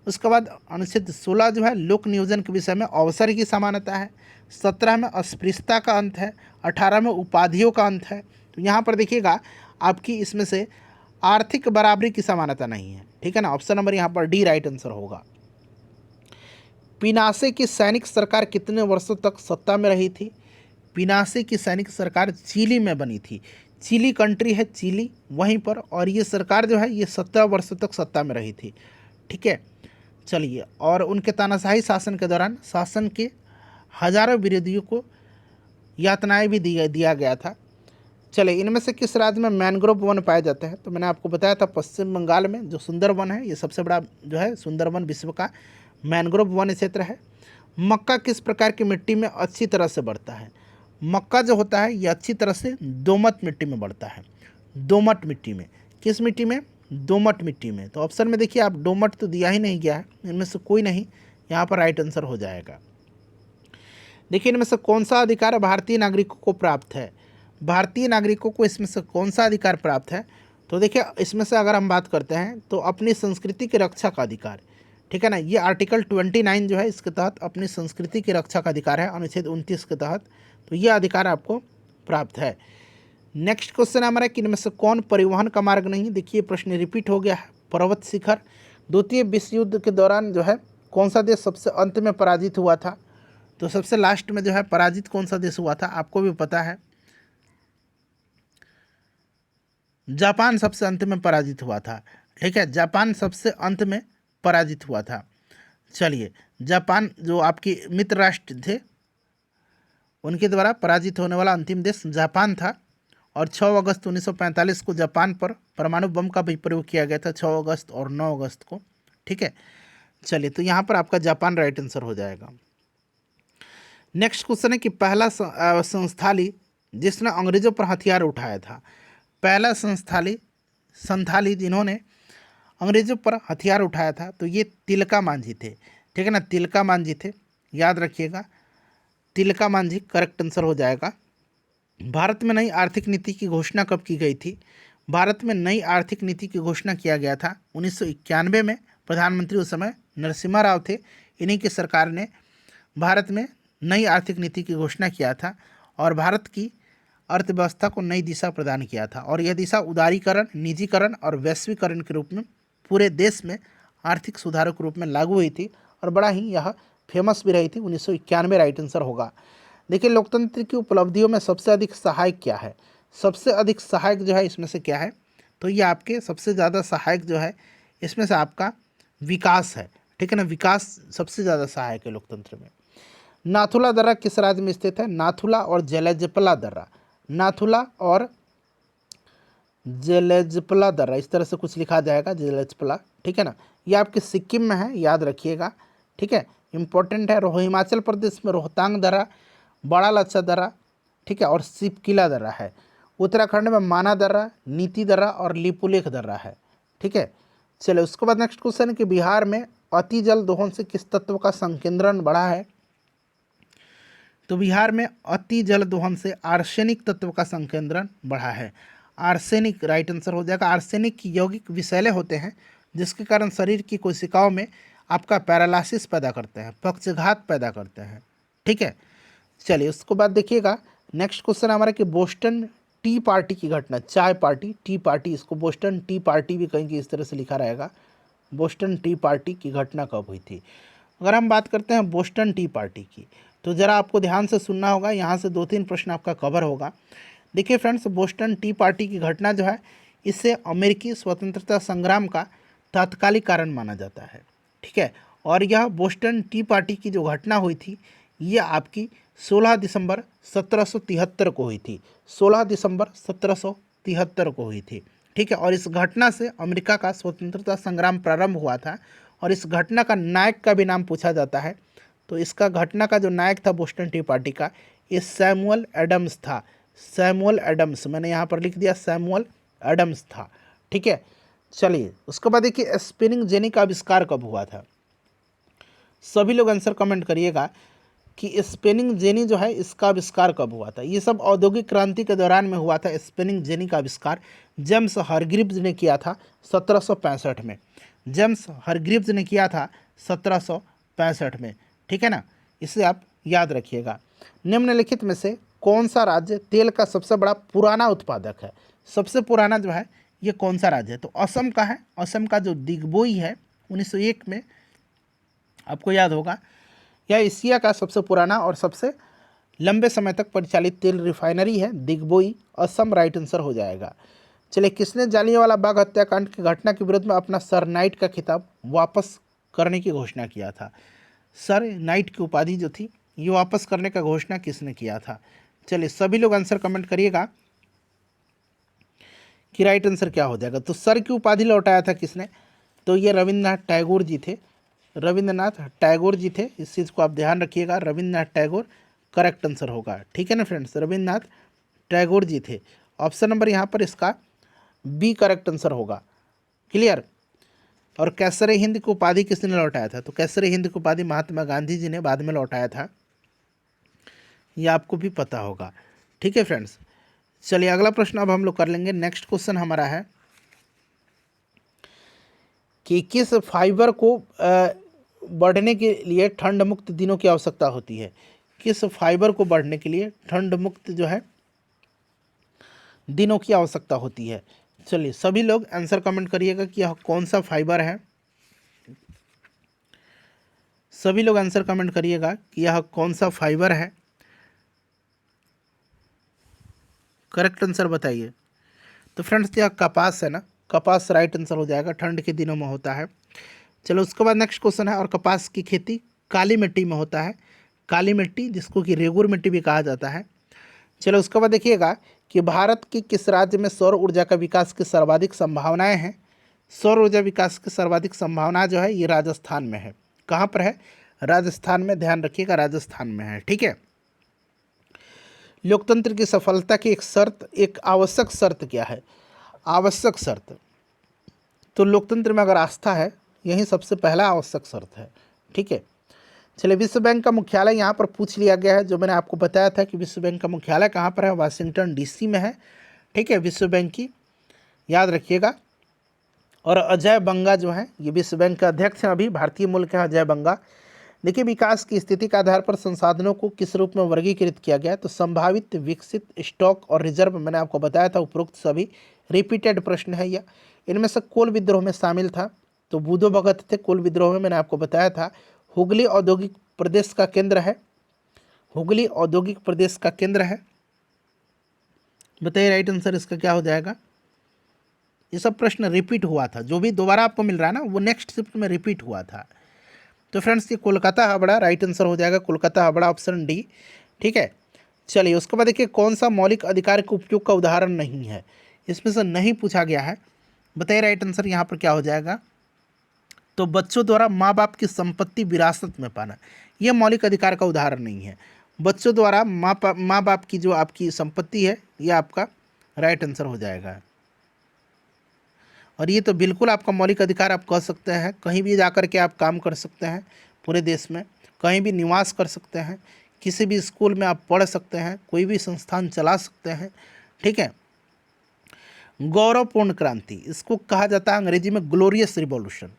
उसके बाद अनुच्छेद 16 जो है लोक नियोजन के विषय में अवसर की समानता है। 17 में अस्पृश्यता का अंत है। 18 में उपाधियों का अंत है। तो यहाँ पर देखिएगा आपकी इसमें से आर्थिक बराबरी की समानता नहीं है, ठीक है ना। ऑप्शन नंबर यहाँ पर डी राइट आंसर होगा। पिनासे की सैनिक सरकार कितने वर्षों तक सत्ता में रही थी? पिनासे की सैनिक सरकार चिली में बनी थी। चिली कंट्री है, चिली, वहीं पर, और ये सरकार जो है ये 17 वर्षों तक सत्ता में रही थी, ठीक है। चलिए, और उनके तानाशाही शासन के दौरान शासन के हजारों विरोधियों को यातनाएं भी दिया गया था। चलिए, इनमें से किस राज्य में मैनग्रोव वन पाए जाते हैं? तो मैंने आपको बताया था पश्चिम बंगाल में जो सुंदरवन है, ये सबसे बड़ा जो है सुंदरवन विश्व का मैनग्रोव वन क्षेत्र है। मक्का किस प्रकार की मिट्टी में अच्छी तरह से बढ़ता है? मक्का जो होता है ये अच्छी तरह से दोमट मिट्टी में बढ़ता है। दोमट मिट्टी में, किस मिट्टी में? दोमट मिट्टी में। तो ऑप्शन में देखिए आप दोमट तो दिया ही नहीं गया है, इनमें से कोई नहीं, यहाँ पर राइट आंसर हो जाएगा। देखिए, इनमें से कौन सा अधिकार भारतीय नागरिकों को प्राप्त है? भारतीय नागरिकों को इसमें से कौन सा अधिकार प्राप्त है? तो देखिए, इसमें से अगर हम बात करते हैं तो अपनी संस्कृति की रक्षा का अधिकार, ठीक है ना। ये आर्टिकल 29 जो है इसके तहत अपनी संस्कृति की रक्षा का अधिकार है, अनुच्छेद 29 के तहत। तो ये अधिकार आपको प्राप्त है। नेक्स्ट क्वेश्चन हमारा कि इनमें से कौन परिवहन का मार्ग नहीं? देखिए, प्रश्न रिपीट हो गया है। पर्वत शिखर। द्वितीय विश्व युद्ध के दौरान जो है कौन सा देश सबसे अंत में पराजित हुआ था? तो सबसे लास्ट में जो है पराजित कौन सा देश हुआ था? आपको भी पता है, जापान सबसे अंत में पराजित हुआ था, ठीक है। जापान सबसे अंत में पराजित हुआ था। चलिए, जापान जो आपकी मित्र राष्ट्र थे उनके द्वारा पराजित होने वाला अंतिम देश जापान था। और 6 अगस्त 1945 को जापान पर परमाणु बम का भी प्रयोग किया गया था, 6 अगस्त और 9 अगस्त को, ठीक है। चलिए, तो यहाँ पर आपका जापान राइट आंसर हो जाएगा। नेक्स्ट क्वेश्चन है कि पहला संस्थाली जिसने अंग्रेजों पर हथियार उठाया था? पहला संथाली जिन्होंने अंग्रेजों पर हथियार उठाया था, तो ये तिलका मांझी थे, ठीक है ना। तिलका मांझी थे, याद रखिएगा, तिलका मांझी करेक्ट आंसर हो जाएगा। भारत में नई आर्थिक नीति की घोषणा कब की गई थी? भारत में नई आर्थिक नीति की घोषणा किया गया था 1991 में। प्रधानमंत्री उस समय नरसिम्हा राव थे। इन्हीं की सरकार ने भारत में नई आर्थिक नीति की घोषणा किया था और भारत की अर्थव्यवस्था को नई दिशा प्रदान किया था। और यह दिशा उदारीकरण, निजीकरण और वैश्वीकरण के रूप में पूरे देश में आर्थिक सुधारों के रूप में लागू हुई थी और बड़ा ही यह फेमस भी रही थी। 1991 राइट आंसर होगा। देखिए, लोकतंत्र की उपलब्धियों में सबसे अधिक सहायक क्या है? सबसे अधिक सहायक जो है इसमें से क्या है? तो ये आपके सबसे ज़्यादा सहायक जो है इसमें से आपका विकास है, ठीक है ना। विकास सबसे ज़्यादा सहायक है लोकतंत्र में। नाथुला दर्रा किस राज्य में स्थित है? नाथुला और जेलेजपला दर्रा, नाथुला और जेलेजपला दर्रा, इस तरह से कुछ लिखा जाएगा, जेलेजपला, ठीक है ना। ये आपके सिक्किम में है, याद रखिएगा, ठीक है, इंपॉर्टेंट है। हिमाचल प्रदेश में रोहतांग दर्रा, बड़ा लच्छा दर्रा, ठीक है, और सिपकिला दर्रा है। उत्तराखंड में माना दर्रा, नीति दर्रा और लिपुलेख दर्रा है, ठीक है। चलिए उसके बाद नेक्स्ट क्वेश्चन है कि बिहार में अति जल दोहन से किस तत्व का संकेंद्रण बढ़ा है। तो बिहार में अति जल दोहन से आर्सेनिक तत्व का संकेंद्रण बढ़ा है। आर्सेनिक राइट आंसर हो जाएगा। आर्सेनिक की यौगिक विषैले होते हैं जिसके कारण शरीर की कोशिकाओं में आपका पैरालिसिस पैदा करते हैं, पक्षघात पैदा करते हैं, ठीक है। चलिए उसके बाद देखिएगा नेक्स्ट क्वेश्चन हमारा कि बोस्टन टी पार्टी की घटना, चाय पार्टी टी पार्टी, इसको बोस्टन टी पार्टी भी कहेंगे, इस तरह से लिखा रहेगा। बोस्टन टी पार्टी की घटना कब हुई थी। अगर हम बात करते हैं बोस्टन टी पार्टी की तो ज़रा आपको ध्यान से सुनना होगा, यहाँ से 2-3 प्रश्न आपका कवर होगा। देखिए फ्रेंड्स, बोस्टन टी पार्टी की घटना जो है इससे अमेरिकी स्वतंत्रता संग्राम का तात्कालिक कारण माना जाता है, ठीक है। और यह बोस्टन टी पार्टी की जो घटना हुई थी ये आपकी 16 दिसंबर 1773 को हुई थी। 16 दिसंबर 1773 को हुई थी, ठीक है। और इस घटना से अमेरिका का स्वतंत्रता संग्राम प्रारंभ हुआ था और इस घटना का नायक का भी नाम पूछा जाता है। तो इसका घटना का जो नायक था बोस्टन टी पार्टी का, ये सैमुअल एडम्स था। सैमुअल एडम्स, मैंने यहाँ पर लिख दिया सैमुअल एडम्स था, ठीक है। चलिए उसके बाद देखिए स्पिनिंग जेनी का आविष्कार कब हुआ था। सभी लोग आंसर कमेंट करिएगा कि स्पिनिंग जेनी जो है इसका आविष्कार कब हुआ था। ये सब औद्योगिक क्रांति के दौरान में हुआ था। स्पिनिंग जेनी का आविष्कार जेम्स हरग्रीव्स ने किया था 1765 में। जेम्स हरग्रीव्स ने किया था 1765 में, ठीक है ना। इसे आप याद रखिएगा। निम्नलिखित में से कौन सा राज्य तेल का सबसे बड़ा पुराना उत्पादक है। सबसे पुराना जो है ये कौन सा राज्य है। तो असम का है। असम का जो दिग्बोई है 1901 में, आपको याद होगा। यह एशिया का सबसे पुराना और सबसे लंबे समय तक परिचालित तेल रिफाइनरी है दिग्बोई। असम राइट आंसर हो जाएगा। चलिए किसने जालियांवाला बाग हत्याकांड की घटना के विरुद्ध में अपना सर नाइट का खिताब वापस करने की घोषणा किया था। सर नाइट की उपाधि जो थी ये वापस करने का घोषणा किसने किया था। चलिए सभी लोग आंसर कमेंट करिएगा कि राइट आंसर क्या हो जाएगा। तो सर की उपाधि लौटाया था किसने। तो ये रविंद्रनाथ टैगोर जी थे। रविंद्रनाथ टैगोर जी थे, इस चीज़ को आप ध्यान रखिएगा। रविंद्रनाथ टैगोर करेक्ट आंसर होगा, ठीक है ना फ्रेंड्स। रविंद्रनाथ टैगोर जी थे। ऑप्शन नंबर यहाँ पर इसका बी करेक्ट आंसर होगा, क्लियर। और कैसरे हिंद की उपाधि किसने लौटाया था। तो कैसरे हिंद की उपाधि महात्मा गांधी जी ने बाद में लौटाया था, ये आपको भी पता होगा, ठीक है फ्रेंड्स। चलिए अगला प्रश्न अब हम लोग कर लेंगे। नेक्स्ट क्वेश्चन हमारा है कि किस फाइबर को बढ़ने के लिए ठंड मुक्त दिनों की आवश्यकता होती है। किस फाइबर को बढ़ने के लिए ठंड मुक्त जो है दिनों की आवश्यकता होती है। चलिए सभी लोग आंसर कमेंट करिएगा कि यह कौन सा फाइबर है। सभी लोग आंसर कमेंट करिएगा कि यह कौन सा फाइबर है। करेक्ट आंसर बताइए। तो फ्रेंड्स यह कपास है ना, कपास राइट आंसर हो जाएगा, ठंड के दिनों में होता है। चलो उसके बाद नेक्स्ट क्वेश्चन है, और कपास की खेती काली मिट्टी में होता है। काली मिट्टी जिसको कि रेगुर मिट्टी भी कहा जाता है। चलो उसके बाद देखिएगा कि भारत के किस राज्य में सौर ऊर्जा का विकास की सर्वाधिक संभावनाएं हैं। सौर ऊर्जा विकास की सर्वाधिक संभावना जो है ये राजस्थान में है। कहाँ पर है। राजस्थान में, ध्यान रखिएगा राजस्थान में है, ठीक है। लोकतंत्र की सफलता की एक शर्त, एक आवश्यक शर्त क्या है। आवश्यक शर्त, तो लोकतंत्र में अगर आस्था है यही सबसे पहला आवश्यक शर्त है, ठीक है। चलिए विश्व बैंक का मुख्यालय यहाँ पर पूछ लिया गया है, जो मैंने आपको बताया था कि विश्व बैंक का मुख्यालय कहाँ पर है, वाशिंगटन डीसी में है, ठीक है। विश्व बैंक की याद रखिएगा। और अजय बंगा जो है ये विश्व बैंक के अध्यक्ष हैं, अभी भारतीय मूल के हैं अजय बंगा। देखिए विकास की स्थिति के आधार पर संसाधनों को किस रूप में वर्गीकृत किया गया है। तो संभावित, विकसित, स्टॉक और रिजर्व, मैंने आपको बताया था। उपरोक्त सभी रिपीटेड प्रश्न है यह। इनमें से कोल विद्रोह में शामिल था, तो बूधो भगत थे कोल विद्रोह में, मैंने आपको बताया था। हुगली औद्योगिक प्रदेश का केंद्र है। हुगली औद्योगिक प्रदेश का केंद्र है। बताइए राइट आंसर इसका क्या हो जाएगा। ये सब प्रश्न रिपीट हुआ था, जो भी दोबारा आपको मिल रहा है ना वो नेक्स्ट शिफ्ट में रिपीट हुआ था। तो फ्रेंड्स ये कोलकाता हावड़ा राइट आंसर हो जाएगा, कोलकाता हावड़ा ऑप्शन डी, ठीक है। चलिए उसके बाद देखिए कौन सा मौलिक अधिकार के उपयोग का उदाहरण नहीं है। इसमें से नहीं पूछा गया है। बताइए राइट आंसर यहाँ पर क्या हो जाएगा। तो बच्चों द्वारा माँ बाप की संपत्ति विरासत में पाना, यह मौलिक अधिकार का उदाहरण नहीं है। बच्चों द्वारा माँ बाप की जो आपकी संपत्ति है यह आपका राइट आंसर हो जाएगा। और ये तो बिल्कुल आपका मौलिक अधिकार, आप कह सकते हैं। कहीं भी जाकर के आप काम कर सकते हैं, पूरे देश में कहीं भी निवास कर सकते हैं, किसी भी स्कूल में आप पढ़ सकते हैं, कोई भी संस्थान चला सकते हैं, ठीक है। गौरवपूर्ण क्रांति, इसको कहा जाता है अंग्रेजी में ग्लोरियस रिवॉल्यूशन,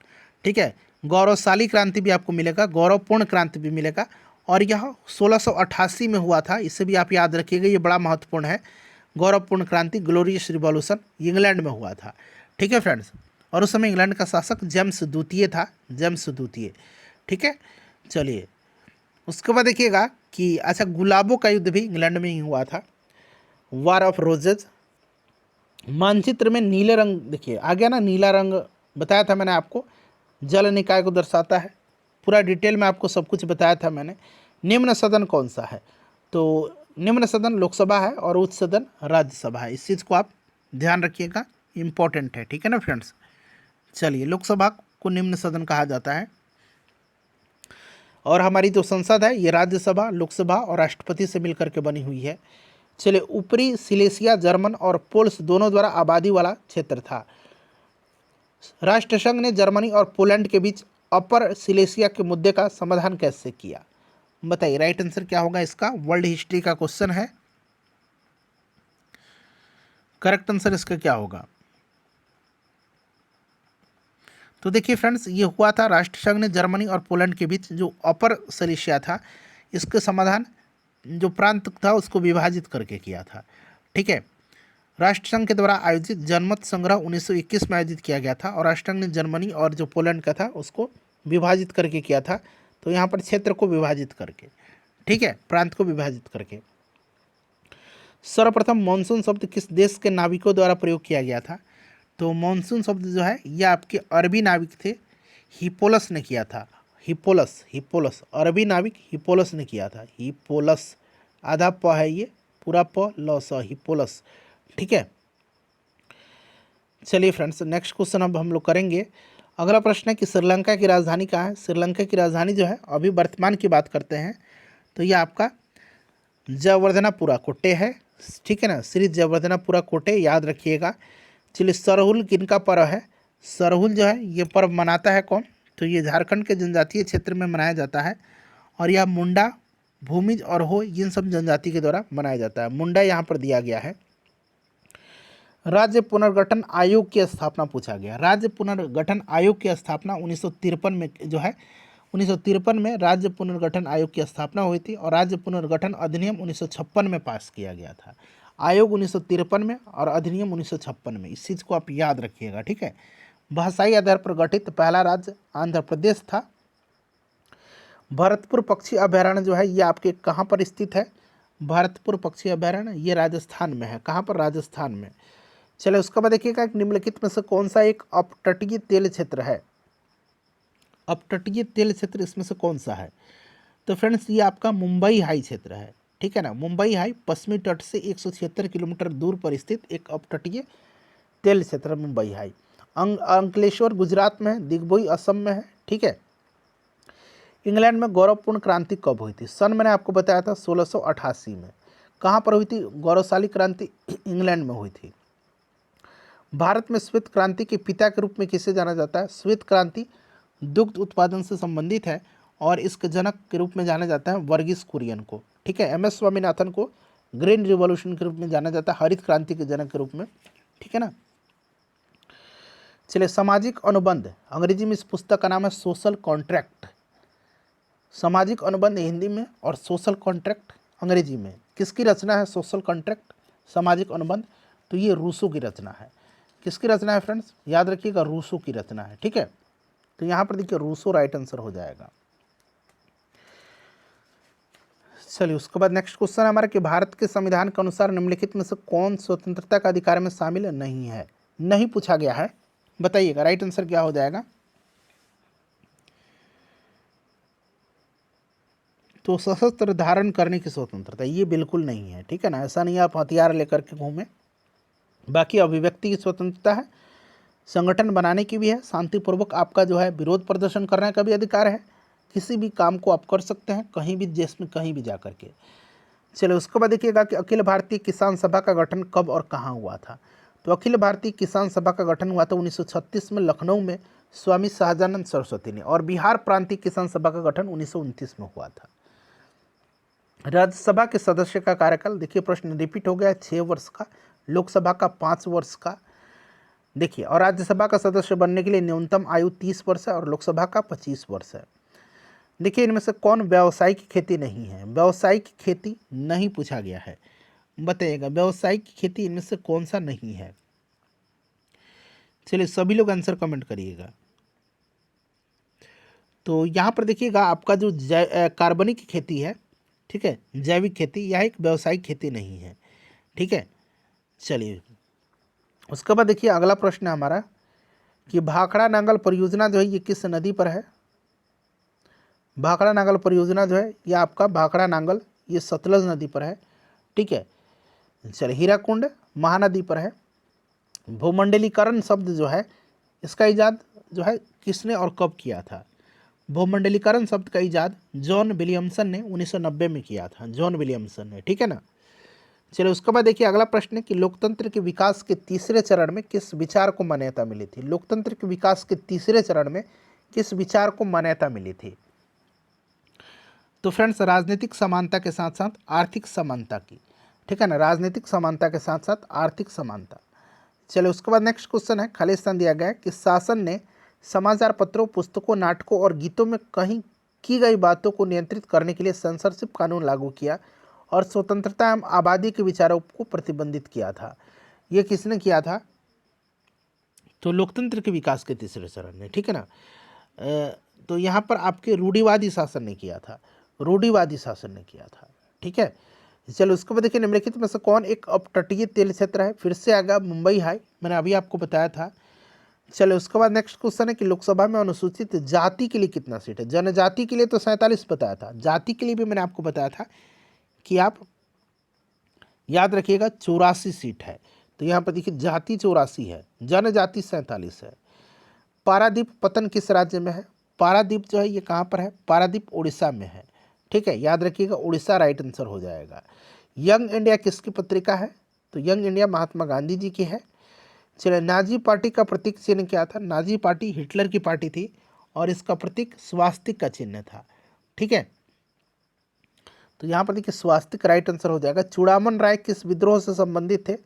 ठीक है। गौरवशाली क्रांति भी आपको मिलेगा, गौरवपूर्ण क्रांति भी मिलेगा। और यह 1688 में हुआ था, इसे भी आप याद रखिएगा, ये बड़ा महत्वपूर्ण है। गौरवपूर्ण क्रांति, ग्लोरियस रिवॉल्यूशन, इंग्लैंड में हुआ था, ठीक है फ्रेंड्स। और उस समय इंग्लैंड का शासक जेम्स द्वितीय था, जेम्स द्वितीय, ठीक है। चलिए उसके बाद देखिएगा कि अच्छा, गुलाबों का युद्ध भी इंग्लैंड में ही हुआ था, वार ऑफ रोजेज। मानचित्र में नीले रंग देखिए आ गया ना, नीला रंग बताया था मैंने आपको, जल निकाय को दर्शाता है। पूरा डिटेल में आपको सब कुछ बताया था मैंने। निम्न सदन कौन सा है? तो निम्न सदन लोकसभा है और उच्च सदन राज्यसभा है। इस चीज़ को आप ध्यान रखिएगा, इम्पोर्टेंट है, ठीक है ना फ्रेंड्स। चलिए, लोकसभा को निम्न सदन कहा जाता है। और हमारी जो संसद है ये राज्यसभा, लोकसभा और राष्ट्रपति से मिलकर के बनी हुई है। चलिए, ऊपरी सिलेसिया जर्मन और पोल्स दोनों द्वारा आबादी वाला क्षेत्र था। राष्ट्रसंघ ने जर्मनी और पोलैंड के बीच अपर सिलेसिया के मुद्दे का समाधान कैसे किया? बताइए, राइट आंसर क्या होगा इसका? वर्ल्ड हिस्ट्री का क्वेश्चन है, करेक्ट आंसर इसका क्या होगा? तो देखिए फ्रेंड्स, ये हुआ था, राष्ट्रसंघ ने जर्मनी और पोलैंड के बीच जो अपर सिलेसिया था, इसके समाधान जो प्रांत था उसको विभाजित करके किया था, ठीक है। राष्ट्रसंघ के द्वारा आयोजित जनमत संग्रह 1921 में आयोजित किया गया था और राष्ट्रसंघ ने जर्मनी और जो पोलैंड का था उसको विभाजित करके किया था। तो यहाँ पर क्षेत्र को विभाजित करके, ठीक है, प्रांत को विभाजित करके। सर्वप्रथम मानसून शब्द किस देश के नाविकों द्वारा प्रयोग किया गया था? तो मानसून शब्द जो है ये आपके अरबी नाविक थे, हिप्पोलस ने किया था। हिप्पोलस, हिप्पोलस, अरबी नाविक हिप्पोलस ने किया था। हिप्पोलस, आधा प है ये, पूरा प ल स, हिप्पोलस, ठीक है। चलिए फ्रेंड्स, नेक्स्ट क्वेश्चन अब हम लोग करेंगे। अगला प्रश्न है कि श्रीलंका की राजधानी कहाँ है? श्रीलंका की राजधानी जो है, अभी वर्तमान की बात करते हैं तो ये आपका जयवर्धनापुरा कोटे है, ठीक है ना। श्री जयवर्धनापुरा कोटे, याद रखिएगा। चलिए, सरहुल किनका पर्व है? सरहुल जो है ये पर्व मनाता है कौन? तो ये झारखंड के जनजातीय क्षेत्र में मनाया जाता है और यह मुंडा, भूमिज और हो, इन सब जनजाति के द्वारा मनाया जाता है। मुंडा यहाँ पर दिया गया है। राज्य पुनर्गठन आयोग की स्थापना पूछा गया। राज्य पुनर्गठन आयोग की स्थापना 1953 में जो है, 1953 में राज्य पुनर्गठन आयोग की स्थापना हुई थी और राज्य पुनर्गठन अधिनियम 1956 में पास किया गया था। आयोग 1953 में और अधिनियम 1956 में, इस चीज़ को आप याद रखिएगा, ठीक है। भाषाई आधार पर गठित पहला राज्य आंध्र प्रदेश था। भरतपुर पक्षी अभयारण्य जो है ये आपके कहाँ पर स्थित है? भरतपुर पक्षी अभयारण्य ये राजस्थान में है। कहाँ पर? राजस्थान में। चलिए, उसके बाद देखिएगा निम्नलिखित में से कौन सा एक अपतटीय तेल क्षेत्र है? अपतटीय तेल क्षेत्र इसमें से कौन सा है? तो फ्रेंड्स, ये आपका मुंबई हाई क्षेत्र है, ठीक है ना। मुंबई हाई पश्चिमी तट से 176 किलोमीटर दूर पर स्थित एक अपतटीय तेल क्षेत्र मुंबई हाई। अंकलेश्वर गुजरात में है, दिग्बोई असम में है, ठीक है। इंग्लैंड में गौरवपूर्ण क्रांति कब हुई थी? सन मैंने आपको बताया था 1688 में। कहाँ पर हुई थी गौरवशाली क्रांति? इंग्लैंड में हुई थी। भारत में श्वेत क्रांति के पिता के रूप में किसे जाना जाता है? श्वेत क्रांति दुग्ध उत्पादन से संबंधित है और इसके जनक के रूप में जाना जाता है वर्गीस कुरियन को, ठीक है। एम एस स्वामीनाथन को ग्रीन रिवॉल्यूशन के रूप में जाना जाता है, हरित क्रांति के जनक के रूप में, ठीक है ना। चलिए, सामाजिक अनुबंध, अंग्रेजी में इस पुस्तक का नाम है सोशल कॉन्ट्रैक्ट। सामाजिक अनुबंध हिंदी में और सोशल कॉन्ट्रैक्ट अंग्रेजी में। किसकी रचना है सोशल कॉन्ट्रैक्ट, सामाजिक अनुबंध? तो ये रूसो की रचना है। किसकी रचना है फ्रेंड्स? याद रखिएगा, रूसो की रचना है, ठीक है। तो यहाँ पर देखिए रूसो राइट आंसर हो जाएगा। चलिए, उसके बाद नेक्स्ट क्वेश्चन है हमारा कि भारत के संविधान के अनुसार निम्नलिखित में से कौन स्वतंत्रता का अधिकार में शामिल नहीं है? नहीं पूछा गया है, बताइएगा राइट आंसर क्या हो जाएगा? तो सशस्त्र धारण करने की स्वतंत्रता, ये बिल्कुल नहीं है, ठीक है ना। ऐसा नहीं आप हथियार लेकर के घूमें। बाकी अभिव्यक्ति की स्वतंत्रता है, संगठन बनाने की भी है, शांतिपूर्वक आपका जो है विरोध प्रदर्शन करने का भी अधिकार है, किसी भी काम को आप कर सकते हैं कहीं भी देश में कहीं भी जा कर के। चलिए, उसके बाद देखिएगा कि अखिल भारतीय किसान सभा का गठन कब और कहाँ हुआ था? तो अखिल भारतीय किसान सभा का गठन हुआ था 1936 में लखनऊ में स्वामी शाहजानंद सरस्वती ने, और बिहार प्रांतीय किसान सभा का गठन 1929 में हुआ था। राज्यसभा के सदस्य का कार्यकाल देखिए, प्रश्न रिपीट हो गया है, 6 वर्ष का, लोकसभा का 5 वर्ष का। देखिए, और राज्यसभा का सदस्य बनने के लिए न्यूनतम आयु 30 वर्ष है और लोकसभा का 25 वर्ष है। देखिए, इनमें से कौन व्यावसायिक खेती नहीं है? व्यावसायिक खेती नहीं पूछा गया है, बताइएगा व्यावसायिक खेती इनमें से कौन सा नहीं है। चलिए सभी लोग आंसर कमेंट करिएगा। तो यहाँ पर देखिएगा, आपका जो कार्बनिक खेती है, ठीक है, जैविक खेती, यह एक व्यावसायिक खेती नहीं है, ठीक है। चलिए उसके बाद देखिए अगला प्रश्न है हमारा कि भाखड़ा नांगल परियोजना जो है ये किस नदी पर है? भाखड़ा नांगल परियोजना जो है ये आपका भाखड़ा नांगल ये सतलज नदी पर है, ठीक है। चलिए हीराकुंड महानदी पर है। भूमंडलीकरण शब्द जो है इसका इजाद जो है किसने और कब किया था? भूमंडलीकरण शब्द का इजाद जॉन विलियमसन ने 1990 में किया था, जॉन विलियमसन ने, ठीक है ना। चलिए उसके बाद देखिए अगला प्रश्न है कि लोकतंत्र के विकास के तीसरे चरण में किस विचार को मान्यता मिली थी? लोकतंत्र के विकास के तीसरे चरण में किस विचार को मान्यता मिली थी? तो फ्रेंड्स, राजनीतिक समानता के साथ साथ आर्थिक समानता की, ठीक है ना, राजनीतिक समानता के साथ साथ आर्थिक समानता। चलिए उसके बाद नेक्स्ट क्वेश्चन है, खाली स्थान दिया गया है कि शासन ने समाचार पत्रों, पुस्तकों, नाटकों और गीतों में कहीं की गई बातों को नियंत्रित करने के लिए सेंसरशिप कानून लागू किया और स्वतंत्रता एवं आबादी के विचारों को प्रतिबंधित किया था। ये किसने किया था? तो लोकतंत्र के विकास के तीसरे चरण में, ठीक है ना। तो यहाँ पर आपके रूढ़िवादी शासन ने किया था, रूढ़िवादी शासन ने किया था, ठीक है। चलो उसके बाद देखिए निम्नलिखित में से कौन एक अपतटीय तेल क्षेत्र है? फिर से आएगा मुंबई हाई, मैंने अभी आपको बताया था। चलो उसके बाद नेक्स्ट क्वेश्चन है कि लोकसभा में अनुसूचित जाति के लिए कितना सीट है? जनजाति के लिए तो 47 बताया था, जाति के लिए भी मैंने आपको बताया था कि आप याद रखिएगा 84 सीट है। तो यहाँ पर देखिए जाति 84 है, जनजाति 47 है। पारादीप पतन किस राज्य में है? पारादीप जो है ये कहाँ पर है? पारादीप उड़ीसा में है, ठीक है, याद रखिएगा उड़ीसा राइट आंसर हो जाएगा। यंग इंडिया किसकी पत्रिका है? तो यंग इंडिया महात्मा गांधी जी की है। चलिए नाजी पार्टी का प्रतीक चिन्ह क्या था? नाजी पार्टी हिटलर की पार्टी थी और इसका प्रतीक स्वास्तिक का चिन्ह था, ठीक है। तो यहाँ पर देखिए स्वास्तिक राइट आंसर हो जाएगा। चूड़ामन राय किस विद्रोह से संबंधित थे?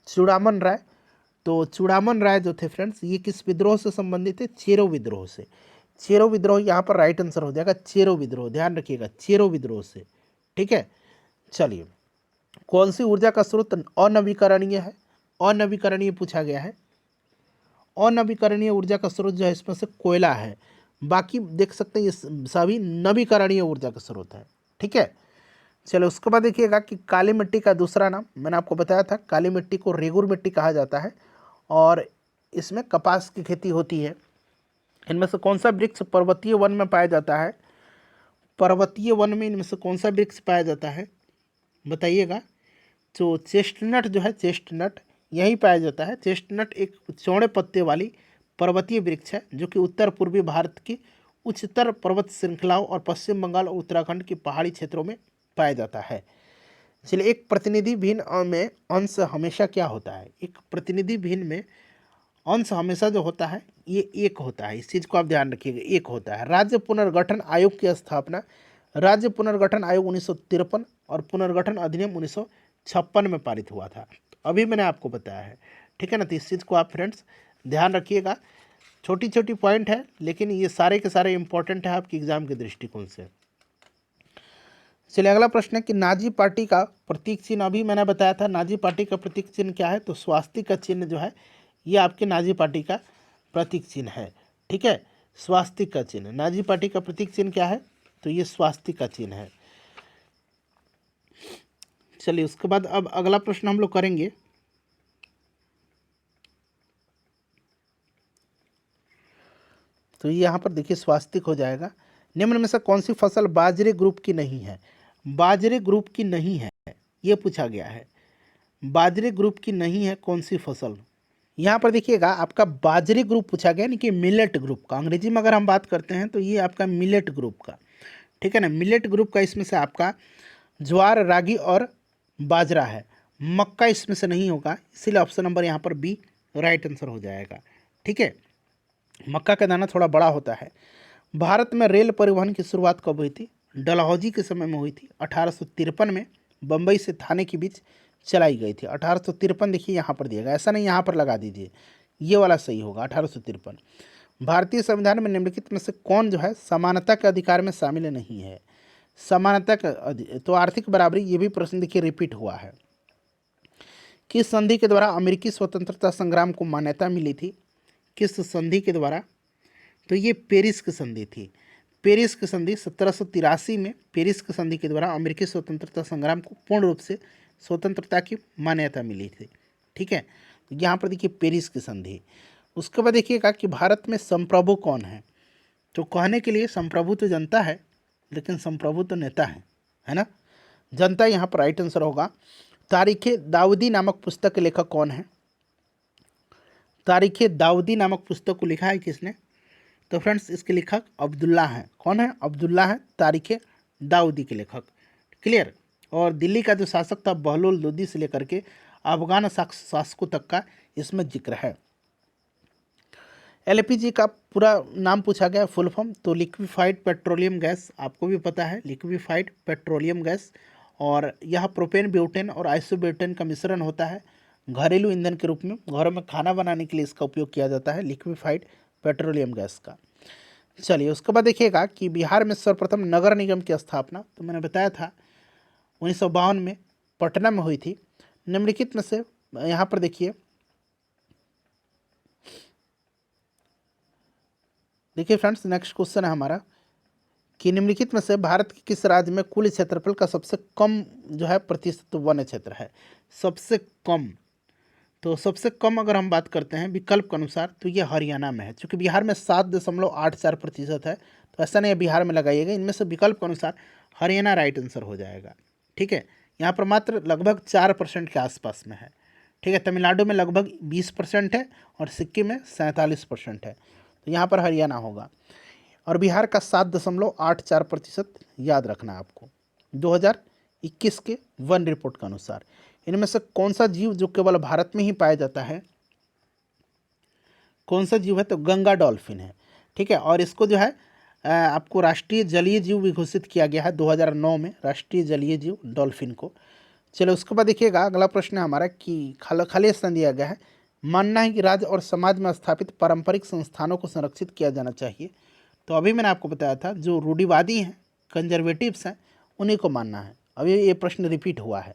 चूड़ामन राय, तो चूड़ामन राय जो थे फ्रेंड्स ये किस विद्रोह से संबंधित थे? चेरो विद्रोह से। चेरो विद्रोह यहाँ पर राइट आंसर हो जाएगा, चेरो विद्रोह, ध्यान रखिएगा चेरो विद्रोह से, ठीक है। चलिए कौन सी ऊर्जा का स्रोत अनवीकरणीय है? अनवीकरणीय पूछा गया है। अनवीकरणीय ऊर्जा का स्रोत जो है इसमें से कोयला है, बाकी देख सकते हैं ये सभी नवीकरणीय ऊर्जा का स्रोत है, ठीक है। चलो उसके बाद देखिएगा कि काली मिट्टी का दूसरा नाम मैंने आपको बताया था, काली मिट्टी को रेगुर मिट्टी कहा जाता है और इसमें कपास की खेती होती है। इनमें से कौन सा वृक्ष पर्वतीय वन में पाया जाता है? पर्वतीय वन में इनमें से कौन सा वृक्ष पाया जाता है बताइएगा? तो चेस्टनट जो है, चेस्टनट यहीं पाया जाता है। चेस्टनट एक चौड़े पत्ते वाली पर्वतीय वृक्ष है जो कि उत्तर पूर्वी भारत की उच्चतर पर्वत श्रृंखलाओं और पश्चिम बंगाल और उत्तराखंड की पहाड़ी क्षेत्रों में पाया जाता है। चलिए एक प्रतिनिधि भिन्न में अंश हमेशा क्या होता है? एक प्रतिनिधि भिन्न में अंश हमेशा जो होता है ये एक होता है, इस चीज़ को आप ध्यान रखिएगा, एक होता है। राज्य पुनर्गठन आयोग की स्थापना राज्य पुनर्गठन आयोग 1953 और पुनर्गठन अधिनियम 1956 में पारित हुआ था। अभी मैंने आपको बताया है, ठीक है ना। तो इस चीज़ को आप फ्रेंड्स ध्यान रखिएगा, छोटी छोटी पॉइंट है लेकिन ये सारे के सारे इंपॉर्टेंट है आपके एग्जाम के दृष्टिकोण से। चलिए अगला प्रश्न है कि नाजी पार्टी का प्रतीक चिन्ह, अभी मैंने बताया था नाजी पार्टी का प्रतीक चिन्ह क्या है? तो स्वास्तिक का चिन्ह जो है ये आपके नाजी पार्टी का प्रतीक चिन्ह है, ठीक है, स्वास्तिक का चिन्ह। नाजी पार्टी का प्रतीक चिन्ह क्या है? तो ये स्वास्तिक का चिन्ह है। चलिए उसके बाद अब अगला प्रश्न हम लोग करेंगे। तो ये यहाँ पर देखिए स्वास्तिक हो जाएगा। निम्न में से कौन सी फसल बाजरे ग्रुप की नहीं है? बाजरे ग्रुप की नहीं है ये पूछा गया है, बाजरे ग्रुप की नहीं है कौन सी फसल? यहाँ पर देखिएगा आपका बाजरे ग्रुप पूछा गया, यानी कि मिलेट ग्रुप का। अंग्रेजी में अगर हम बात करते हैं तो ये आपका मिलेट ग्रुप का, ठीक है ना। मिलेट ग्रुप का इसमें से आपका ज्वार, रागी और बाजरा है। मक्का इसमें से नहीं होगा, इसीलिए ऑप्शन नंबर यहाँ पर बी राइट आंसर हो जाएगा। ठीक है, मक्का का दाना थोड़ा बड़ा होता है। भारत में रेल परिवहन की शुरुआत कब हुई थी? डलहौजी के समय में हुई थी। 1853 में बम्बई से थाने के बीच चलाई गई थी। 1853 देखिए यहाँ पर दिएगा, ऐसा नहीं यहाँ पर लगा दीजिए, ये वाला सही होगा 1853। भारतीय संविधान में निम्नलिखित में से कौन जो है समानता के अधिकार में शामिल नहीं है? समानता का तो आर्थिक बराबरी, ये भी प्रश्न देखिए रिपीट हुआ है। किस संधि के द्वारा अमेरिकी स्वतंत्रता संग्राम को मान्यता मिली थी? किस संधि के द्वारा? तो ये पेरिस की संधि थी। पेरिस की संधि 1783 में पेरिस की संधि के द्वारा अमेरिकी स्वतंत्रता संग्राम को पूर्ण रूप से स्वतंत्रता की मान्यता मिली थी। ठीक है, तो यहाँ पर देखिए पेरिस की संधि। उसके बाद देखिएगा कि भारत में संप्रभु कौन है? तो कहने के लिए संप्रभु तो जनता है, लेकिन संप्रभु तो नेता है ना। जनता यहाँ पर राइट आंसर होगा। तारीख़े दाऊदी नामक पुस्तक के लेखक कौन है? तारीख़े दाऊदी नामक पुस्तक को लिखा है किसने? तो फ्रेंड्स इसके लेखक अब्दुल्ला हैं। कौन है? अब्दुल्ला है तारीख़े दाऊदी के लेखक। क्लियर। और दिल्ली का जो शासक था बहलोल लोदी से लेकर के अफगान शासकों तक का इसमें जिक्र है। एलपीजी का पूरा नाम पूछा गया, फुल फॉर्म, तो लिक्विफाइड पेट्रोलियम गैस, आपको भी पता है लिक्विफाइड पेट्रोलियम गैस। और यह प्रोपेन, ब्यूटेन और आइसोब्यूटेन का मिश्रण होता है। घरेलू ईंधन के रूप में घरों में खाना बनाने के लिए इसका उपयोग किया जाता है, लिक्विफाइड पेट्रोलियम गैस का। चलिए उसके बाद देखिएगा कि बिहार में सर्वप्रथम नगर निगम की स्थापना, तो मैंने बताया था 1952 में पटना में हुई थी। निम्नलिखित में से यहाँ पर देखिए फ्रेंड्स, नेक्स्ट क्वेश्चन है हमारा कि निम्नलिखित में से भारत के किस राज्य में कुल क्षेत्रफल का सबसे कम जो है प्रतिशत वन क्षेत्र है? सबसे कम, तो सबसे कम अगर हम बात करते हैं विकल्प के अनुसार तो ये हरियाणा में है। क्योंकि बिहार में 7.84% है, तो ऐसा नहीं है बिहार में लगाइएगा, इनमें से विकल्प के अनुसार हरियाणा राइट आंसर हो जाएगा। ठीक है, यहाँ पर मात्र लगभग 4% के आसपास में है। ठीक है, तमिलनाडु में लगभग 20% है और सिक्किम में 47% है, तो यहाँ पर हरियाणा होगा। और बिहार का 7.84% याद रखना है आपको 2021 के वन रिपोर्ट के अनुसार। इनमें से कौन सा जीव जो केवल भारत में ही पाया जाता है? कौन सा जीव है? तो गंगा डॉल्फिन है। ठीक है, और इसको जो है आपको राष्ट्रीय जलीय जीव भी घोषित किया गया है 2009 में, राष्ट्रीय जलीय जीव डॉल्फिन को। चलो उसके बाद देखिएगा अगला प्रश्न है हमारा कि खाली स्थान दिया गया है, मानना है कि राज्य और समाज में स्थापित पारंपरिक संस्थानों को संरक्षित किया जाना चाहिए। तो अभी मैंने आपको बताया था जो रूढ़िवादी हैं, कंजर्वेटिव्स हैं, उन्हीं को मानना है। अभी ये प्रश्न रिपीट हुआ है।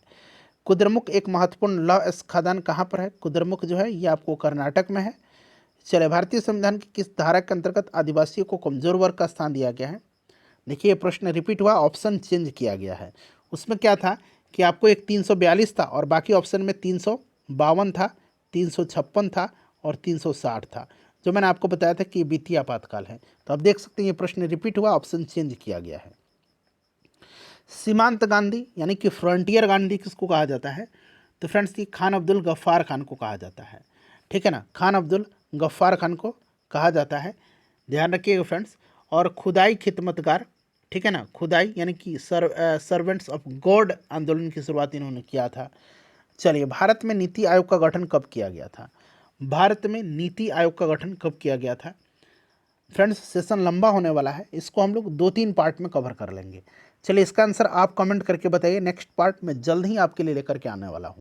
कुद्रेमुख एक महत्वपूर्ण लौह खदान कहाँ पर है? कुद्रेमुख जो है ये आपको कर्नाटक में है। चले भारतीय संविधान की किस धारा के अंतर्गत आदिवासियों को कमजोर वर्ग का स्थान दिया गया है? देखिए ये प्रश्न रिपीट हुआ, ऑप्शन चेंज किया गया है। उसमें क्या था कि आपको एक 342 था और बाकी ऑप्शन में 352 था, 356 था और 360 था, जो मैंने आपको बताया था कि वित्तीय आपातकाल है। तो आप देख सकते हैं ये प्रश्न रिपीट हुआ, ऑप्शन चेंज किया गया है। सीमांत गांधी यानी कि फ्रंटियर गांधी किसको कहा जाता है? तो फ्रेंड्स ये खान अब्दुल गफ्फार खान को कहा जाता है। ठीक है ना, खान अब्दुल गफ्फार खान को कहा जाता है, ध्यान रखिएगा फ्रेंड्स। और खुदाई खिदमतगार, ठीक है ना, खुदाई यानी कि सर्वेंट्स ऑफ गॉड आंदोलन की शुरुआत इन्होंने किया था। चलिए भारत में नीति आयोग का गठन कब किया गया था? भारत में नीति आयोग का गठन कब किया गया था? फ्रेंड्स सेशन लंबा होने वाला है, इसको हम लोग 2-3 पार्ट में कवर कर लेंगे। चलिए इसका आंसर आप कमेंट करके बताइए, नेक्स्ट पार्ट में जल्द ही आपके लिए लेकर के आने वाला हूँ।